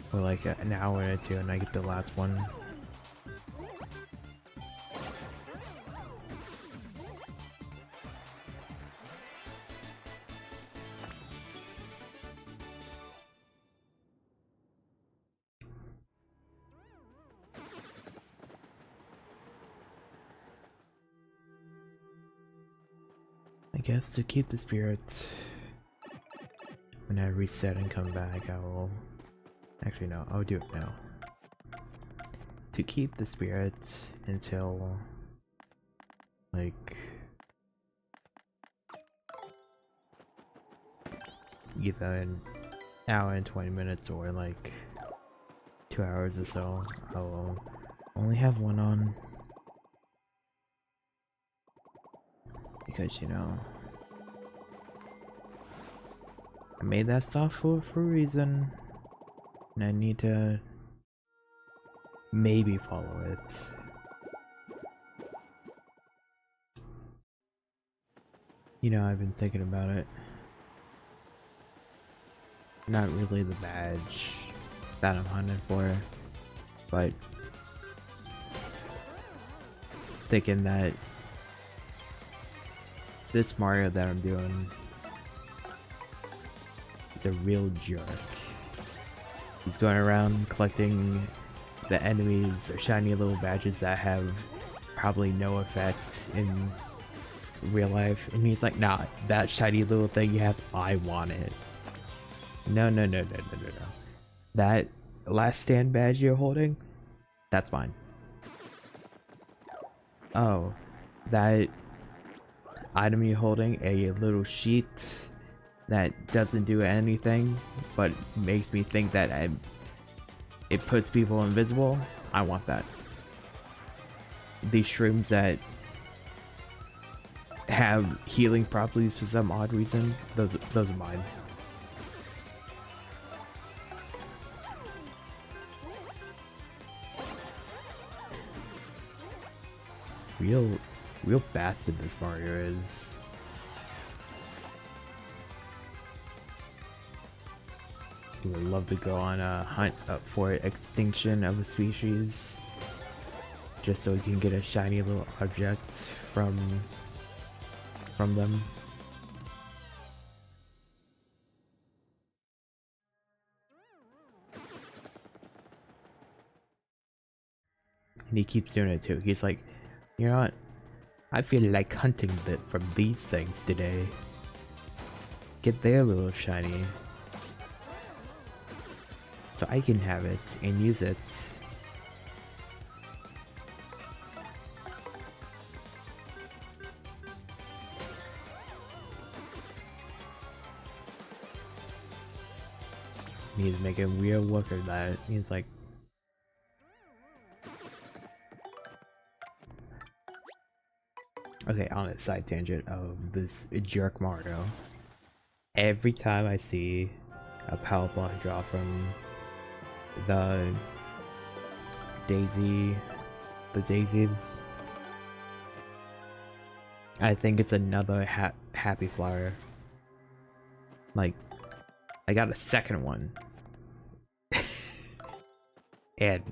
for like an hour or two, and I get the last one. I guess to keep the spirit, when I reset and come back, I will... Actually no, I'll do it now. To keep the spirit until... like... either an hour and 20 minutes or like 2 hours or so, I will only have one on. Because, you know, I made that stuff for a reason, and I need to maybe follow it. You know, I've been thinking about it. Not really the badge that I'm hunting for, but thinking that this Mario that I'm doing is a real jerk. He's going around collecting the enemies or shiny little badges that have probably no effect in real life, and he's like, nah, that shiny little thing you have, I want it. No. That last stand badge you're holding, that's mine. Oh, that item you're holding, a little sheet that doesn't do anything but makes me think that it puts people invisible, I want that. These shrooms that have healing properties for some odd reason, those are mine. Real bastard this Mario is. He would love to go on a hunt up for extinction of a species, just so he can get a shiny little object from them. And he keeps doing it too. He's like, you know what? I feel like hunting from these things today. Get their little shiny, so I can have it and use it. He's making real work of that. He's like, okay, on a side tangent of this jerk Mario. Every time I see a power block drop from the daisies, I think it's another happy flower. Like, I got a second one. And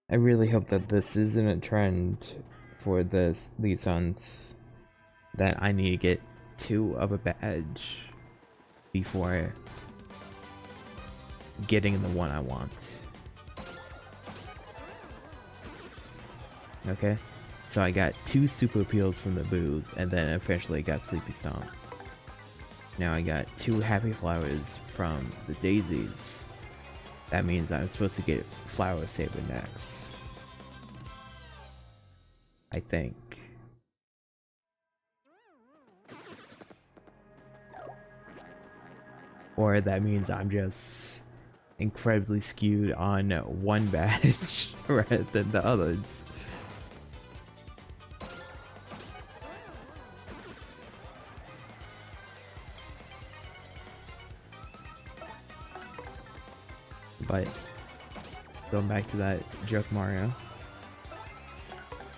I really hope that this isn't a trend for these hunts, that I need to get 2 of a badge before getting the one I want. Okay, so I got 2 super appeals from the boos, and then eventually got Sleepy Stomp. Now I got 2 happy flowers from the daisies. That means I'm supposed to get Flower Saber next, I think. Or that means I'm just incredibly skewed on one badge rather than the others. But going back to that joke Mario,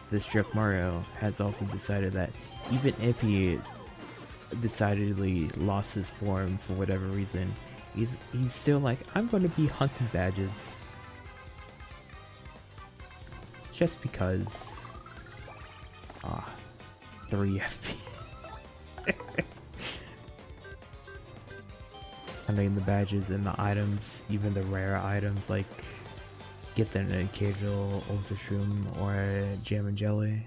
this joke Mario has also decided that even if he decidedly lost his form for whatever reason, he's still like, I'm gonna be hunting badges. Just because. 3 FP. I mean, the badges and the items, even the rare items, like get them an occasional Ultra Shroom or a Jam and Jelly.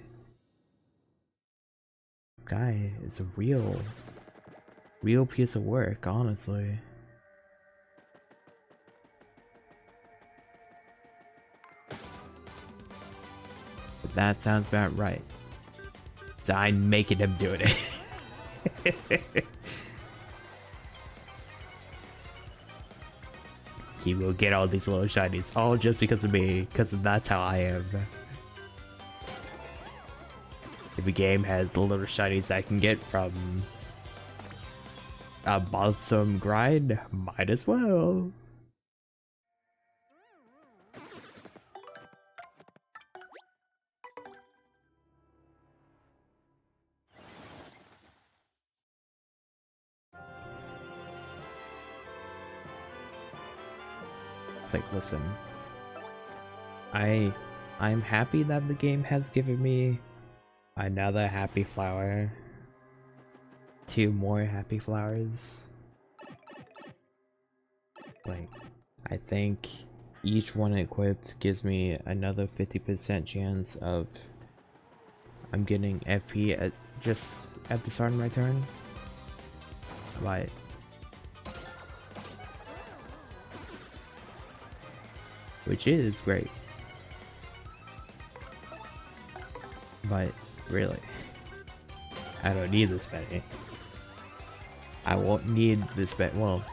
This guy is a real piece of work, honestly. But that sounds about right. So I'm making him do it. He will get all these little shinies, all just because of me, because that's how I am. If a game has the little shinies I can get from a monster grind, might as well. It's like, listen, I'm happy that the game has given me another happy flower, 2 more happy flowers. Like, I think each one equipped gives me another 50% chance of I'm getting FP at just at the start of my turn. But which is great. But really, I don't need this many. I won't need this many. Well,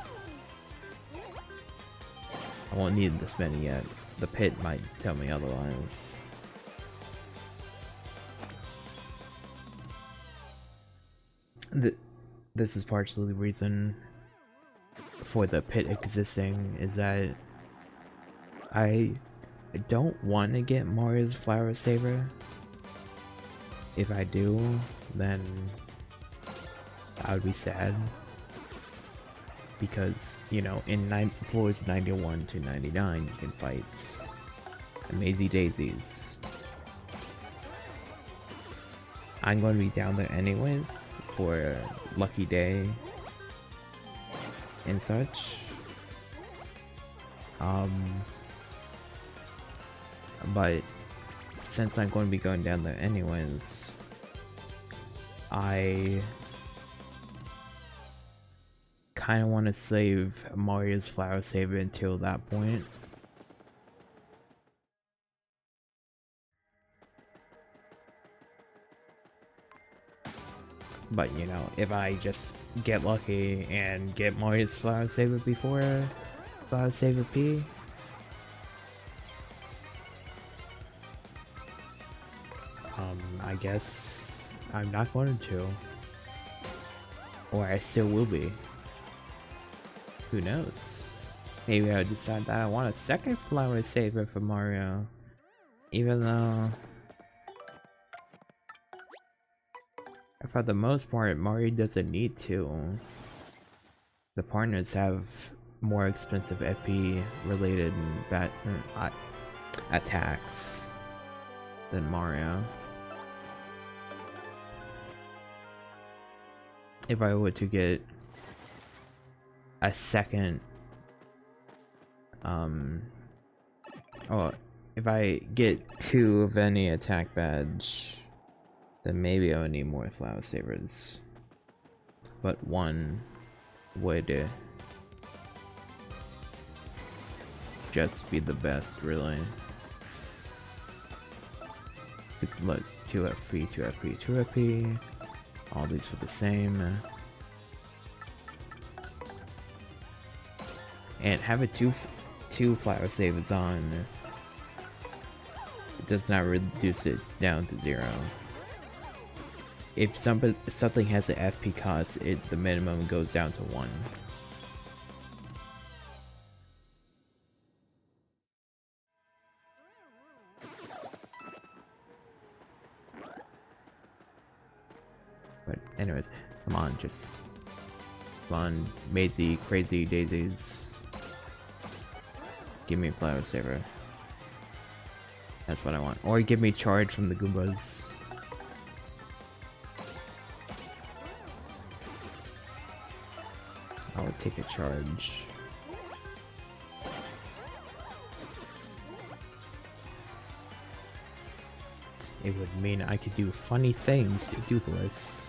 I won't need this many yet. The pit might tell me otherwise. This is partially the reason for the pit existing, is that I don't want to get Mario's Flower Saver. If I do, then I would be sad. Because, you know, in floors 91 to 99, you can fight Amazy Daisies. I'm going to be down there anyways for Lucky Day and such. But since I'm going to be going down there anyways, I kind of want to save Mario's Flower Saver until that point. But you know, if I just get lucky and get Mario's Flower Saver before Flower Saver P, I guess I'm not going to. Or I still will be. Who knows? Maybe I'll decide that I want a second Flower Saver for Mario. Even though, for the most part, Mario doesn't need to. The partners have more expensive FP related attacks than Mario. If I were to get a second, if I get 2 of any attack badge, then maybe I would need more Flower Savers. But 1 would just be the best, really. It's look, 2 FP, 2 FP, 2 FP. All these for the same. And have a 2 flower savers on, it does not reduce it down to 0. If something has an FP cost, the minimum goes down to 1. But anyways, come on, come on, Maisie, crazy daisies. Give me a flower saver. That's what I want. Or give me charge from the Goombas. I would take a charge. It would mean I could do funny things to Doopliss.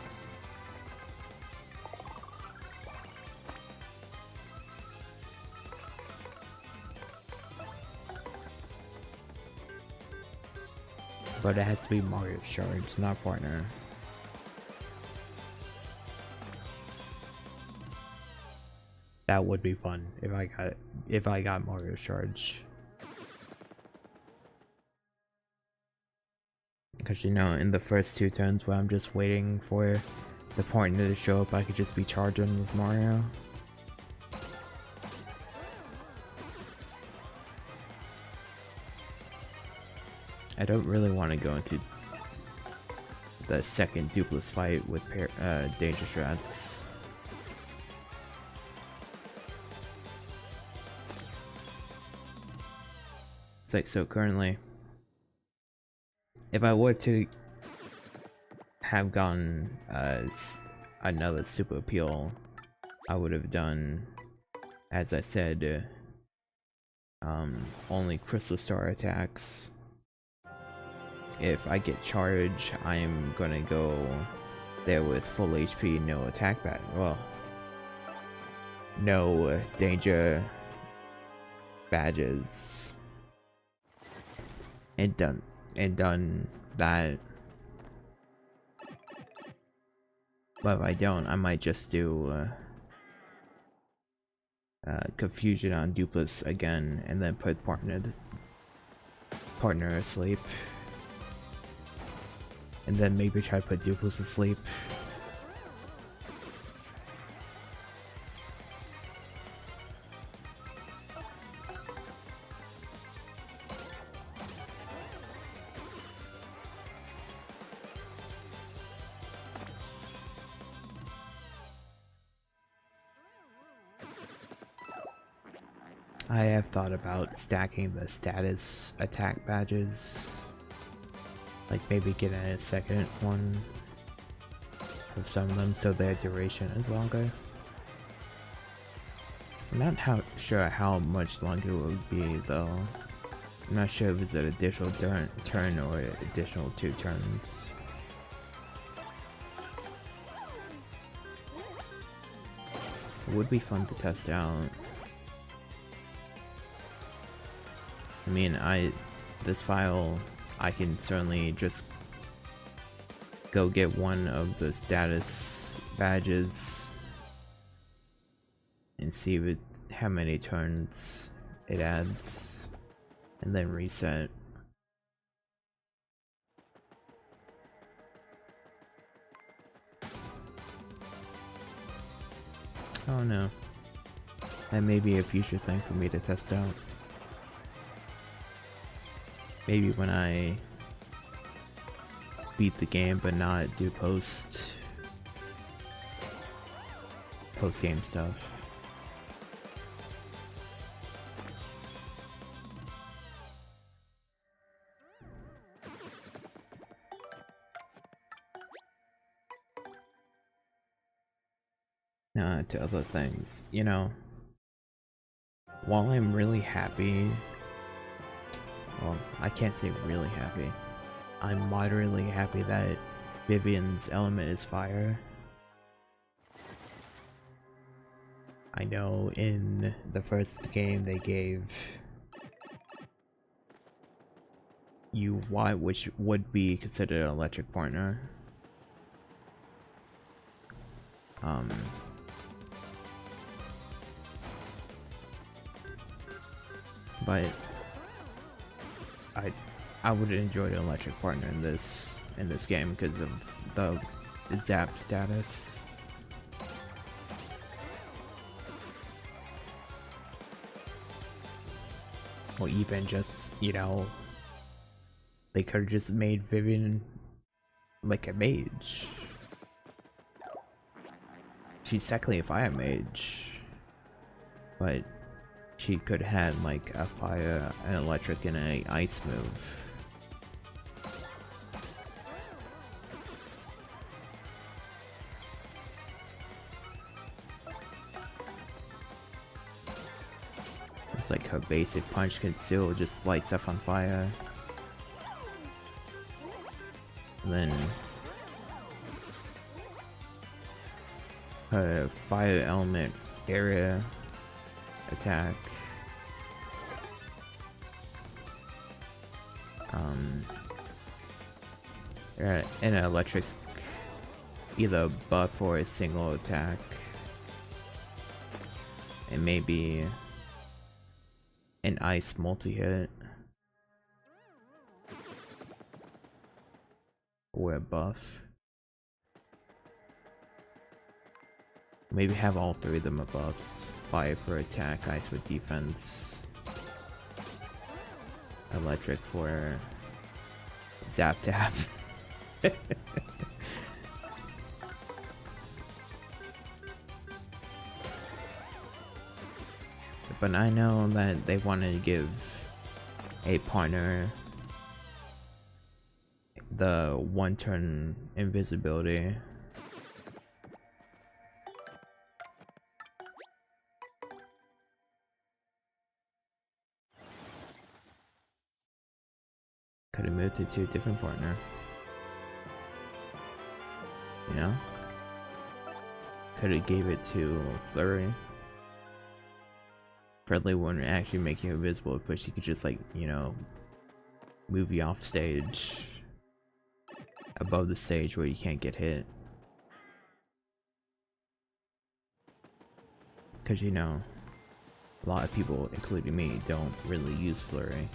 But it has to be Mario's charge, not partner. That would be fun if I got Mario's charge. Because you know, in the first 2 turns where I'm just waiting for the partner to show up, I could just be charging with Mario. I don't really want to go into the second Doopliss fight with Dangerous Rats. It's like, so currently, if I were to have gotten another super appeal, I would have done, as I said, only Crystal Star attacks. If I get charge, I'm gonna go there with full HP, no attack back. Well, no danger badges, and done that. But if I don't, I might just do confusion on Doopliss again, and then put partner asleep. And then maybe try to put Doopliss to sleep. I have thought about stacking the status attack badges. Like maybe getting a second one of some of them so their duration is longer. I'm not sure how much longer it would be though. I'm not sure if it's an additional turn or an additional 2 turns. It would be fun to test out. I mean, this file, I can certainly just go get one of the status badges and see how many turns it adds, and then reset. Oh no, that may be a future thing for me to test out. Maybe when I beat the game but not do post-game stuff. To other things, you know, while I'm really happy, well, I can't say really happy, I'm moderately happy that Vivian's element is fire. I know in the first game they gave you Y, which would be considered an electric partner. but I would enjoy the electric partner in this game because of the zap status. Or even just, you know, they could have just made Vivian like a mage. She's technically a fire mage, but she could have had like a fire, an electric, and an ice move. It's like her basic punch can still just light stuff on fire. And then her fire element area attack. An electric either buff or a single attack. And maybe an ice multi-hit. Or a buff. Maybe have all three of them as buffs. Fire for attack, ice for defense. Electric for zap tap. But I know that they wanted to give a partner the one-turn invisibility. Could have moved it to a different partner. You know? Could have gave it to Flurry. Friendly wouldn't actually make you invisible, but she could just, like, you know, move you off stage. Above the stage where you can't get hit. Because, you know, a lot of people, including me, don't really use Flurry.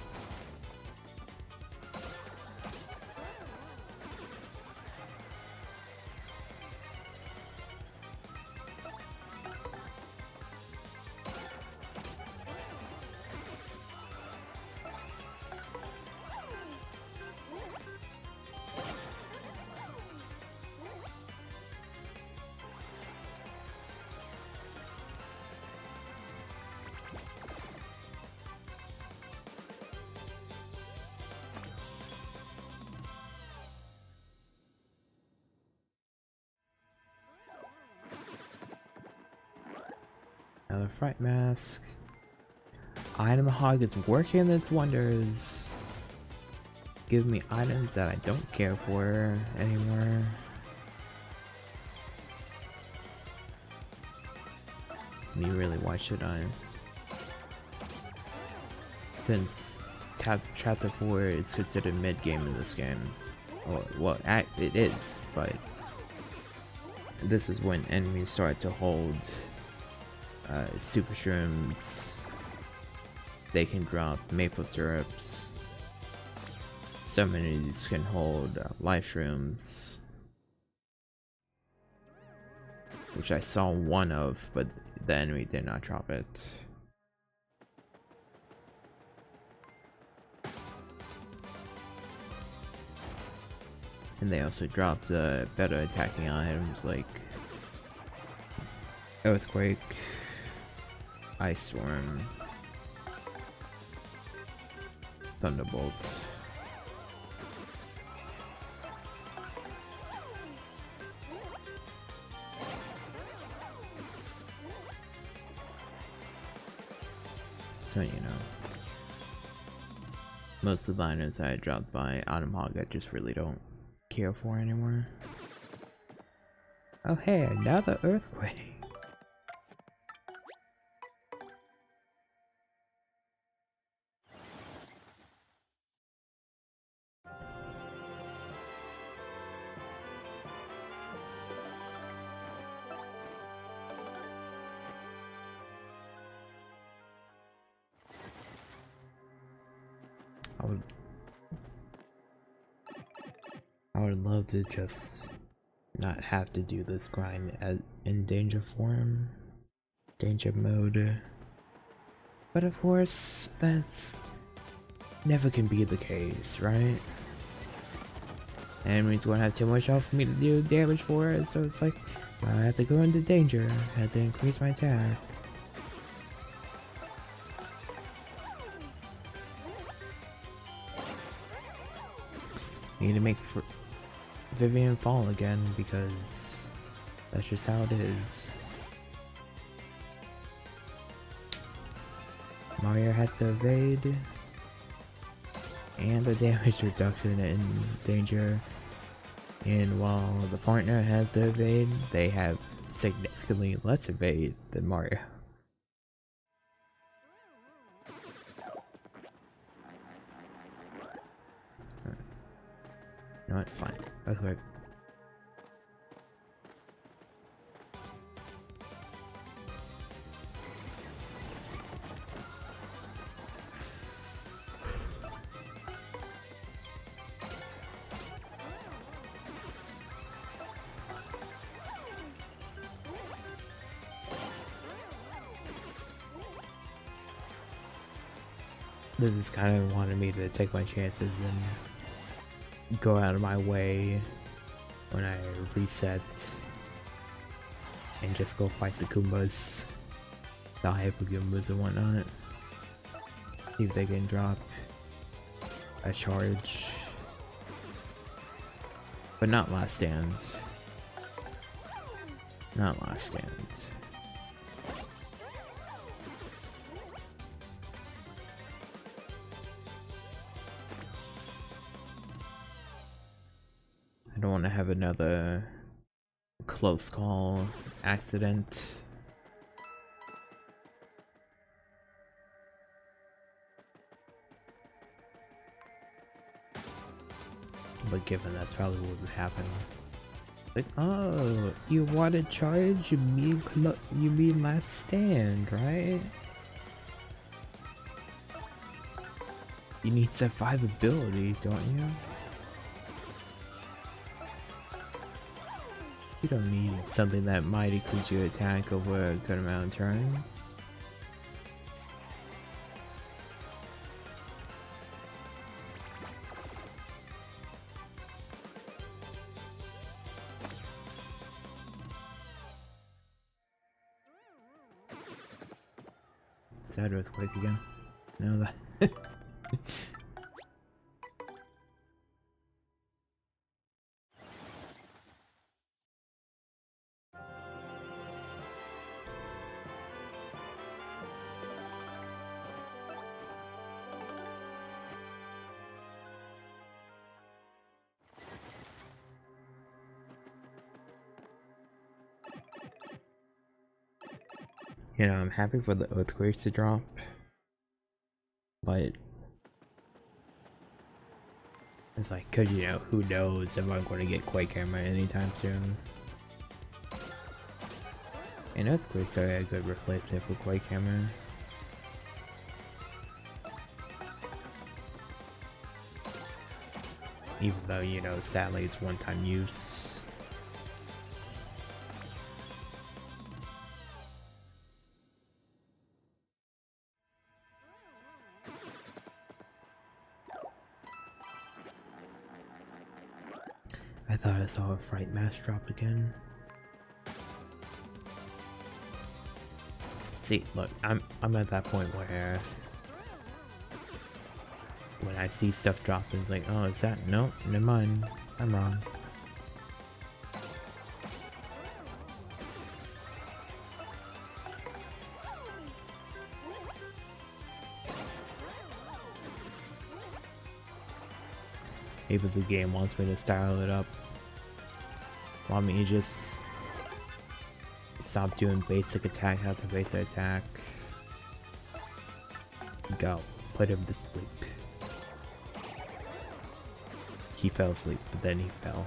Another fright mask. Item hog is working its wonders. Give me items that I don't care for anymore. I mean, really, why should I? Since Chapter 4 is considered mid-game in this game. Well, it is, but this is when enemies start to hold super shrooms. They can drop maple syrups. Some enemies can hold life shrooms, which I saw one of, but the enemy did not drop it. And they also drop the better attacking items like Earthquake, Ice Storm, Thunderbolt. So, you know, most of the items I dropped by Autumn Hog I just really don't care for anymore. Oh hey, another Earthquake. I would love to just not have to do this grind as in danger form, danger mode. But of course, that's never can be the case, right? Enemies won't have too much health for me to do damage for it, so it's like, I have to go into danger, I have to increase my attack. Need to make Vivian fall again, because that's just how it is. Mario has to evade, and the damage reduction in danger, and while the partner has to evade, they have significantly less evade than Mario. You know what? Fine. That's quick. This is kind of wanting me to take my chances and go out of my way when I reset and just go fight the Goombas, the Hyper Goombas and whatnot. See if they can drop a charge, but not last stand. Not last stand. I don't want to have another close call accident. But given that's probably what would happen. Like, oh, you want to charge? You mean last stand, right? You need survivability, don't you? You don't need something that might increase your attack over a good amount of turns. Is that earthquake again? No, that. You know, I'm happy for the earthquakes to drop, but it's like, cause you know, who knows if I'm going to get Quake Hammer anytime soon. And earthquakes are a good replacement for Quake Hammer. Even though, you know, sadly it's one-time use. I thought I saw a Fright Mask drop again. See, look, I'm at that point where when I see stuff dropping, it's like, oh, is that? Nope, never mind. I'm wrong. Maybe the game wants me to style it up. Want me to just stop doing basic attack after basic attack. Go. Put him to sleep. He fell asleep, but then he fell.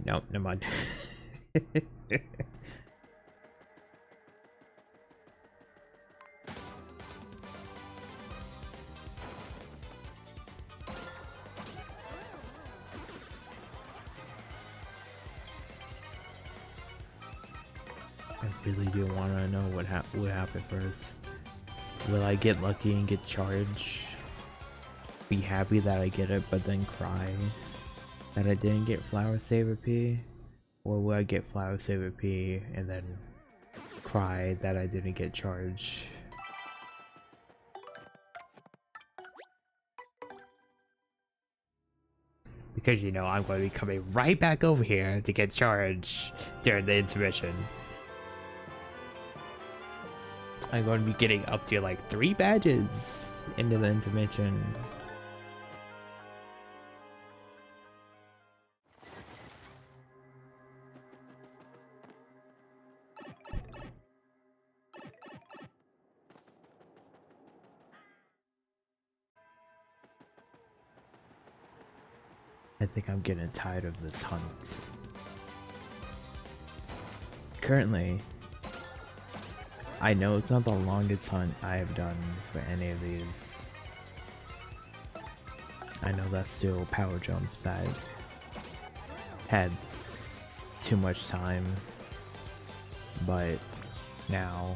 Nope, never mind. I really do want to know what happened first. Will I get lucky and get charged? Be happy that I get it, but then cry that I didn't get Flower Saver P? Or will I get Flower Saver P and then cry that I didn't get charged? Because you know I'm going to be coming right back over here to get charged during the intermission. I'm going to be getting up to like 3 badges into the intermission. I think I'm getting tired of this hunt. Currently, I know it's not the longest hunt I have done for any of these. I know that's still Power Jump that had too much time, but now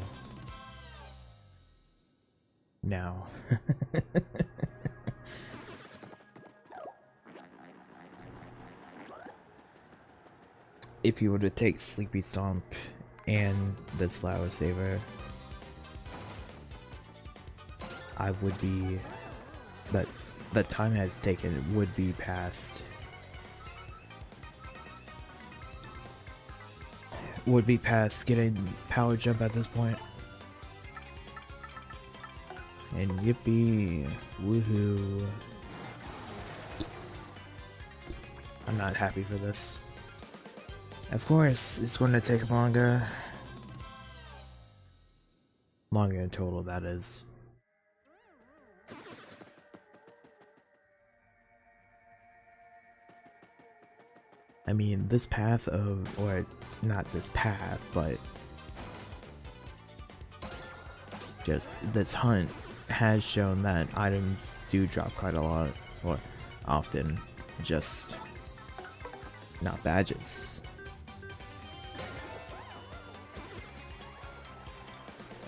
if you were to take Sleepy Stomp and this Flower Saver, I would be the time has taken would be past getting Power Jump at this point. And yippee, woohoo. I'm not happy for this. Of course, it's going to take longer. Longer in total, that is. I mean, this path of, or not this path, but just this hunt has shown that items do drop quite a lot, or often, just not badges.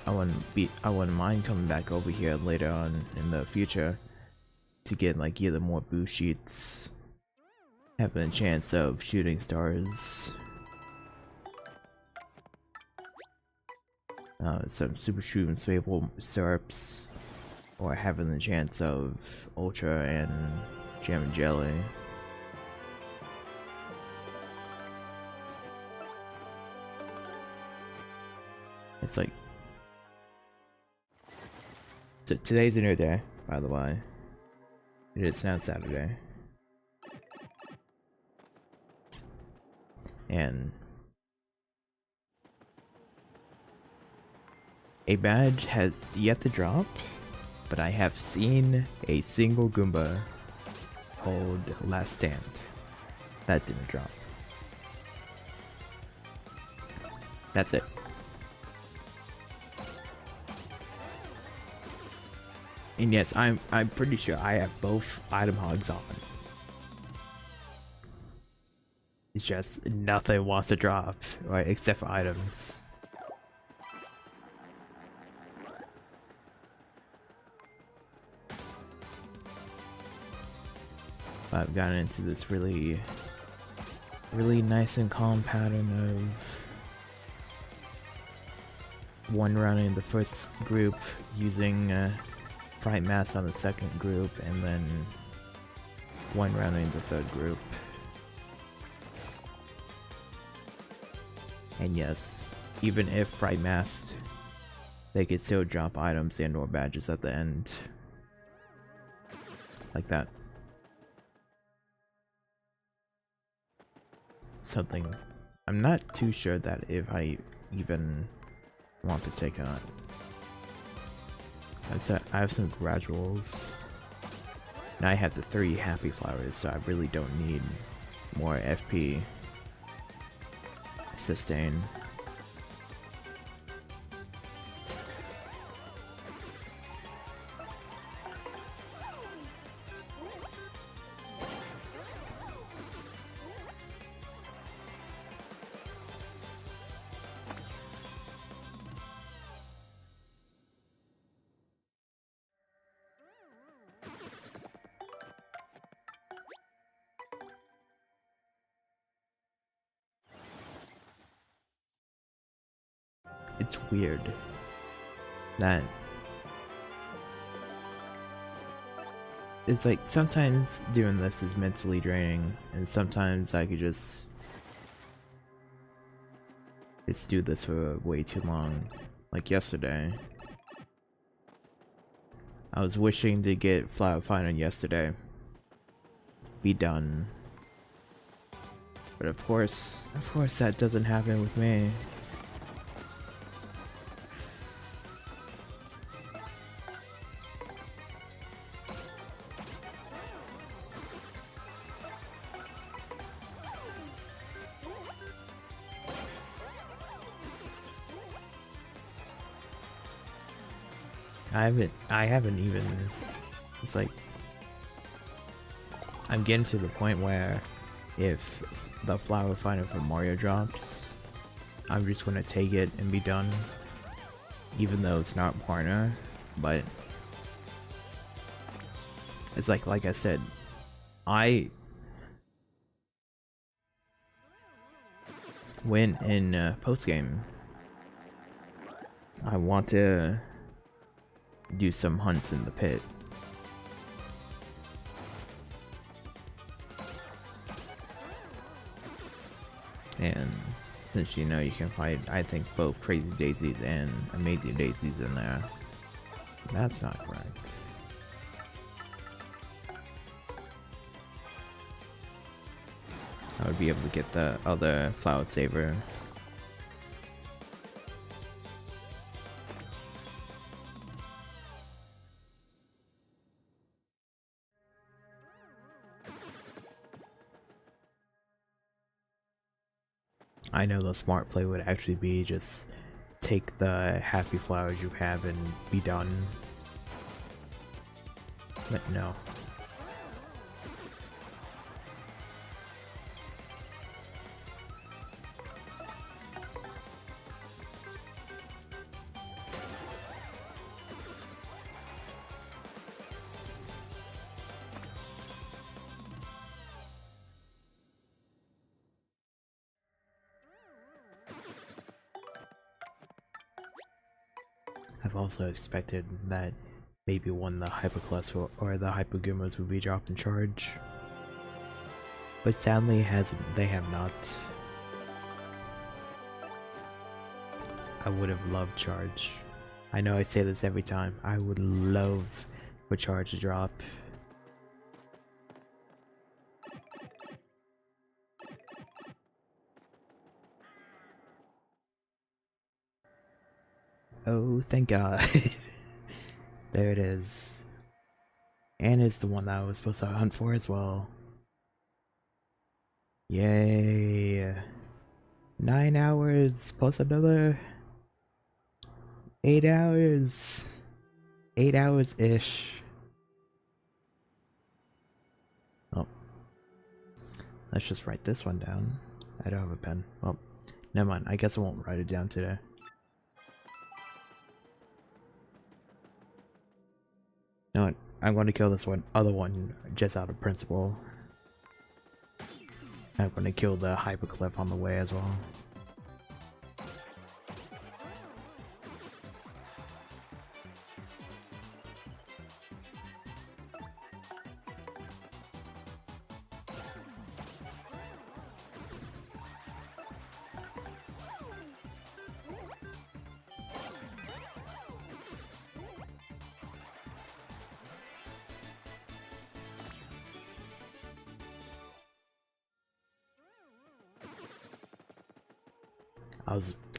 I wouldn't mind coming back over here later on in the future to get like either more boost sheets, having a chance of shooting stars, some super shoot and stable syrups, or having the chance of ultra and jam and jelly. It's like, so today's a new day, by the way. It is now Saturday. And a badge has yet to drop, but I have seen a single Goomba hold Last Stand. That didn't drop. That's it. And yes, I'm pretty sure I have both item hogs on. It's just nothing wants to drop, right? Except for items. I've gotten into this really nice and calm pattern of one rounding the first group, using Fright Mask on the second group, and then one rounding the third group. And yes, even if Fright Mask, they could still drop items and or badges at the end. Like that. Something I'm not too sure that if I even want to take on. I have some graduals. Now I have the 3 happy flowers, so I really don't need more FP. sustain. It's weird that it's like sometimes doing this is mentally draining, and sometimes I could just do this for way too long. Like yesterday, I was wishing to get Flower Final yesterday, be done, but of course that doesn't happen with me. I haven't even, it's like, I'm getting to the point where if the Flower Final for Mario drops, I'm just gonna take it and be done, even though it's not partner. But it's like I said, I went in post game. I want to do some hunts in the pit. And since you know you can fight, I think, both Crazy Daisies and Amazing Daisies in there. That's not correct. I would be able to get the other Flower Saver. I know the smart play would actually be just take the happy flowers you have and be done. But no. I've also expected that maybe one the Hyperclus or the Hypergumas would be dropped in charge, but sadly they have not. I would have loved charge. I know I say this every time. I would love for charge to drop. Oh, thank God. There it is. And it's the one that I was supposed to hunt for as well. Yay. 9 hours plus another 8 hours. 8 hours-ish. Oh. Let's just write this one down. I don't have a pen. Well, never mind. I guess I won't write it down today. No, I'm going to kill this other one just out of principle. I'm going to kill the Hyperclef on the way as well.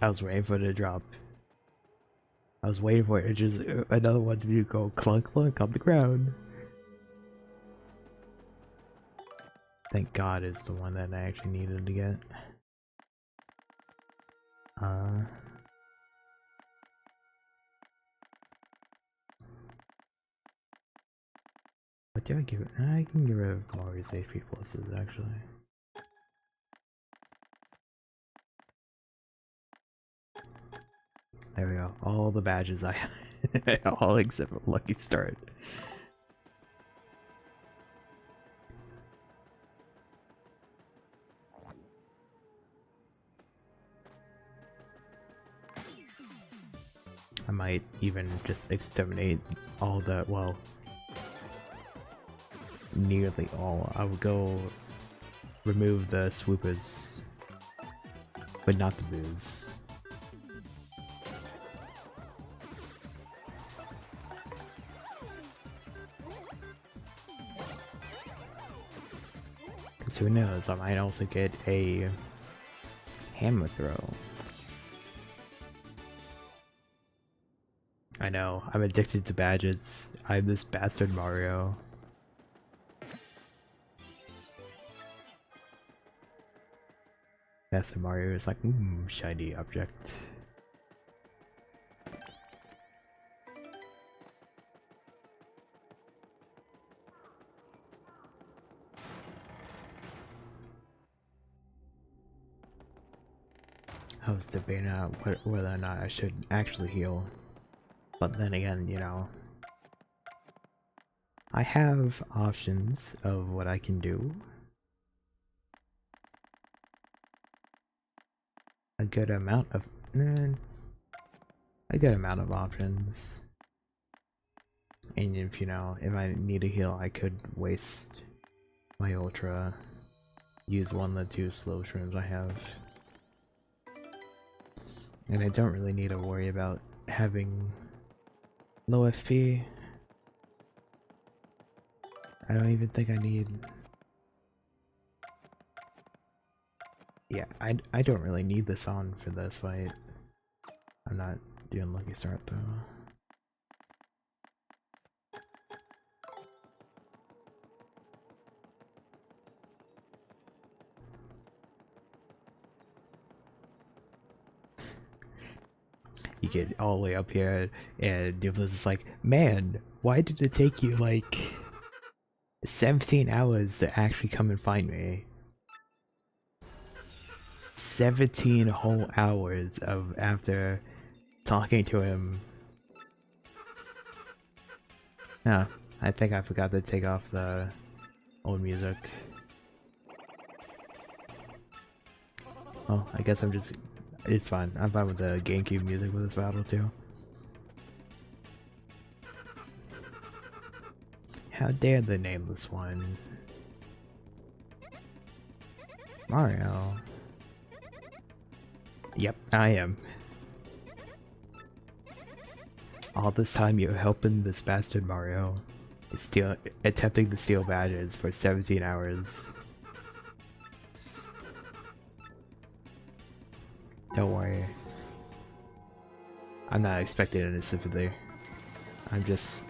I was waiting for it to drop. I was waiting for it, just another one to go clunk clunk on the ground. Thank God it's the one that I actually needed to get. What do I give it? I can get rid of Mario's HP pluses actually. There we go. All the badges I have. All except for Lucky Start. I might even just exterminate all the, well, nearly all. I would go remove the swoopers, but not the boos. Because who knows, I might also get a hammer throw. I know, I'm addicted to badges. I'm this bastard Mario. Bastard Mario is like, shiny object. I was debating out whether or not I should actually heal. But then again, you know, I have options of what I can do. A good amount of options. And if, you know, if I need a heal, I could waste my ultra, use one of the two slow shrooms I have. And I don't really need to worry about having low FP. I don't even think I need... Yeah, I don't really need this on for this fight. I'm not doing Lucky Start though. You get all the way up here and Doopliss is like, man, why did it take you like 17 hours to actually come and find me? 17 whole hours of after talking to him. Yeah, I think I forgot to take off the old music. Oh, I guess I'm just... It's fine. I'm fine with the GameCube music with this battle too. How dare they name this one? Mario. Yep, I am. All this time you're helping this bastard Mario. Attempting to steal badges for 17 hours. Don't worry. I'm not expecting any sympathy. I'm just...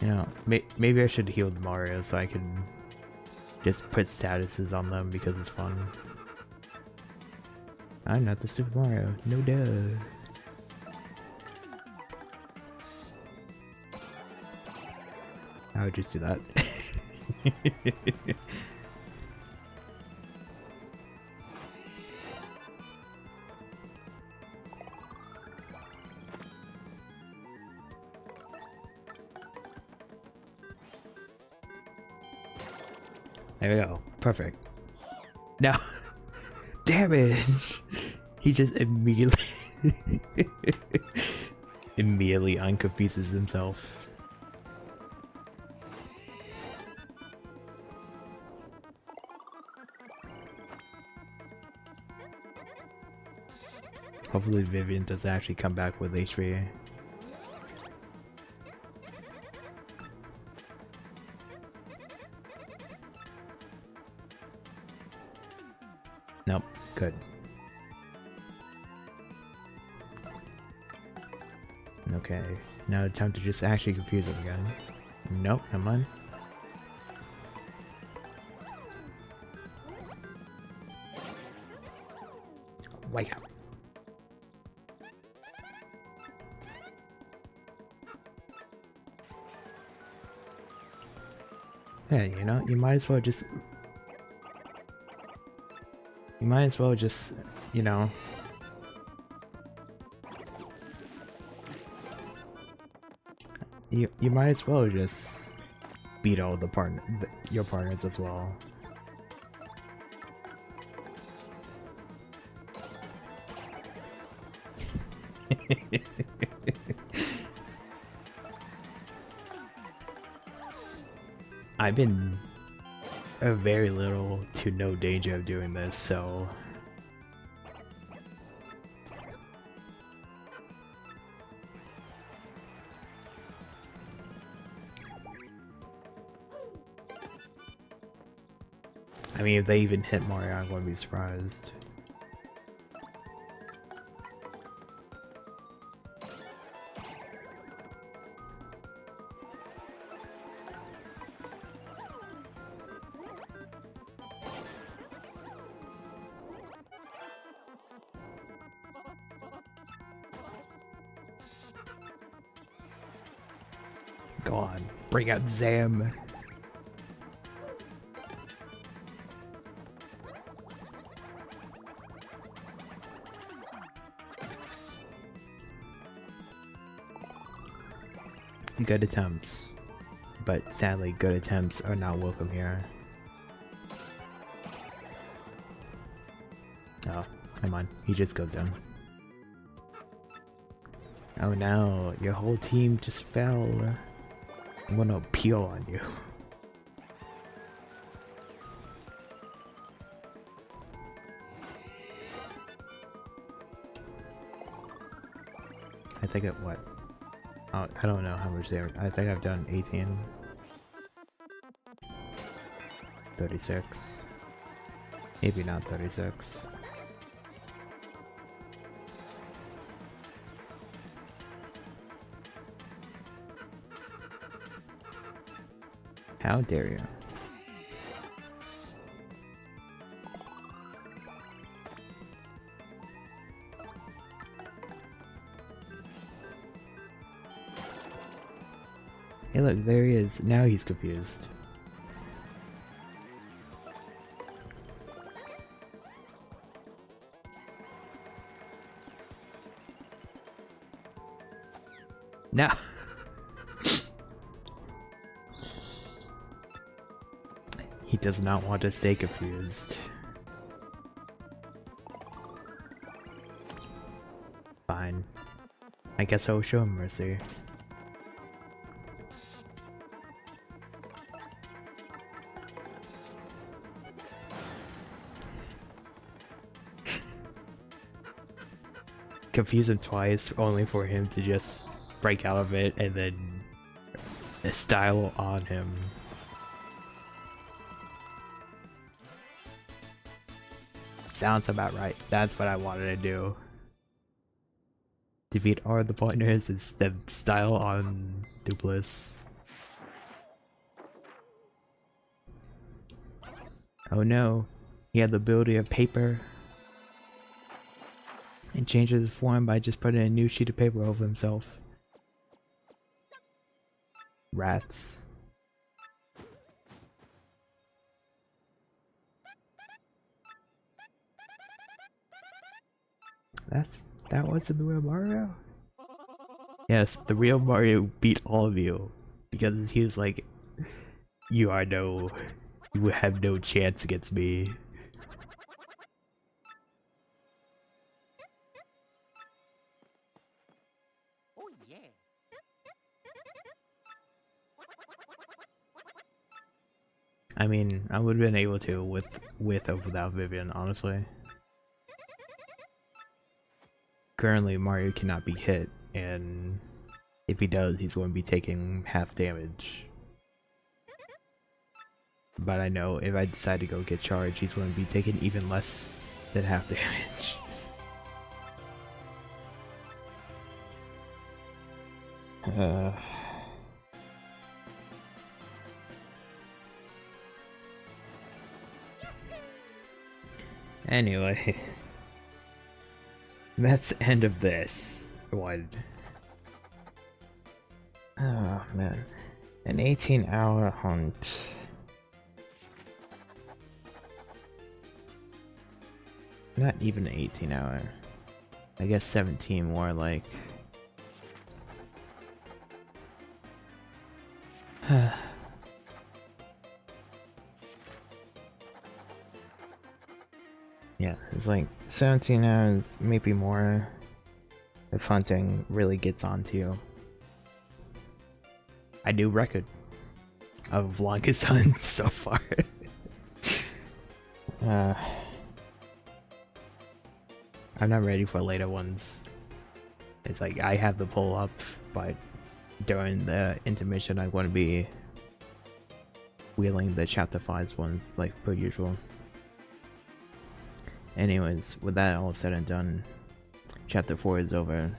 You know, maybe I should heal Mario so I can just put statuses on them because it's fun. I'm not the Super Mario. No duh. I would just do that. There we go. Perfect. No. Damage! He just immediately unconfuses himself. Hopefully Vivian does actually come back with HP. Nope, good. Okay, now it's time to just actually confuse him again. Nope, never mind. Wake up. Yeah, you know, you might as well just, you know, you might as well just beat all the your partners as well. I've been a very little to no danger of doing this, so I mean, if they even hit Mario, I'm going to be surprised. Go on, bring out Zam. Good attempts, but sadly good attempts are not welcome here. Oh, come on, he just goes down. Oh no, your whole team just fell. I'm gonna peel on you. I think it what? Oh, I don't know how much there. I think I've done 18. 36. Maybe not 36. How dare you? Hey look, there he is. Now he's confused. No. He does not want to stay confused. Fine. I guess I'll show him mercy. Confuse him twice, only for him to just break out of it and then style on him. Sounds about right. That's what I wanted to do. Defeat all the partners and then style on Doopliss. Oh no, he had the ability of paper. And changes his form by just putting a new sheet of paper over himself. Rats. That wasn't the real Mario? Yes, the real Mario beat all of you. Because he was like, you have no chance against me. I mean, I would have been able to with or without Vivian, honestly. Currently, Mario cannot be hit, and if he does, he's going to be taking half damage. But I know if I decide to go get charged, he's going to be taking even less than half damage. Anyway. That's the end of this one. Oh man, an 18-hour hunt. Not even an 18-hour. I guess 17 more like. Yeah, it's like 17 hours, maybe more, if hunting really gets onto you. A new record of longest hunt so far. I'm not ready for later ones. It's like I have the poll up, but during the intermission I'm going to be wheeling the chapter 5 ones like per usual. Anyways, with that all said and done, chapter 4 is over.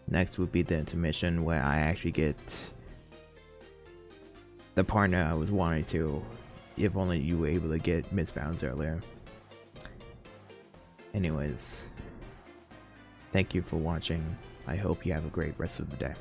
Next would be the intermission where I actually get the partner I was wanting to, if only you were able to get Miss Bounds earlier. Anyways, thank you for watching. I hope you have a great rest of the day.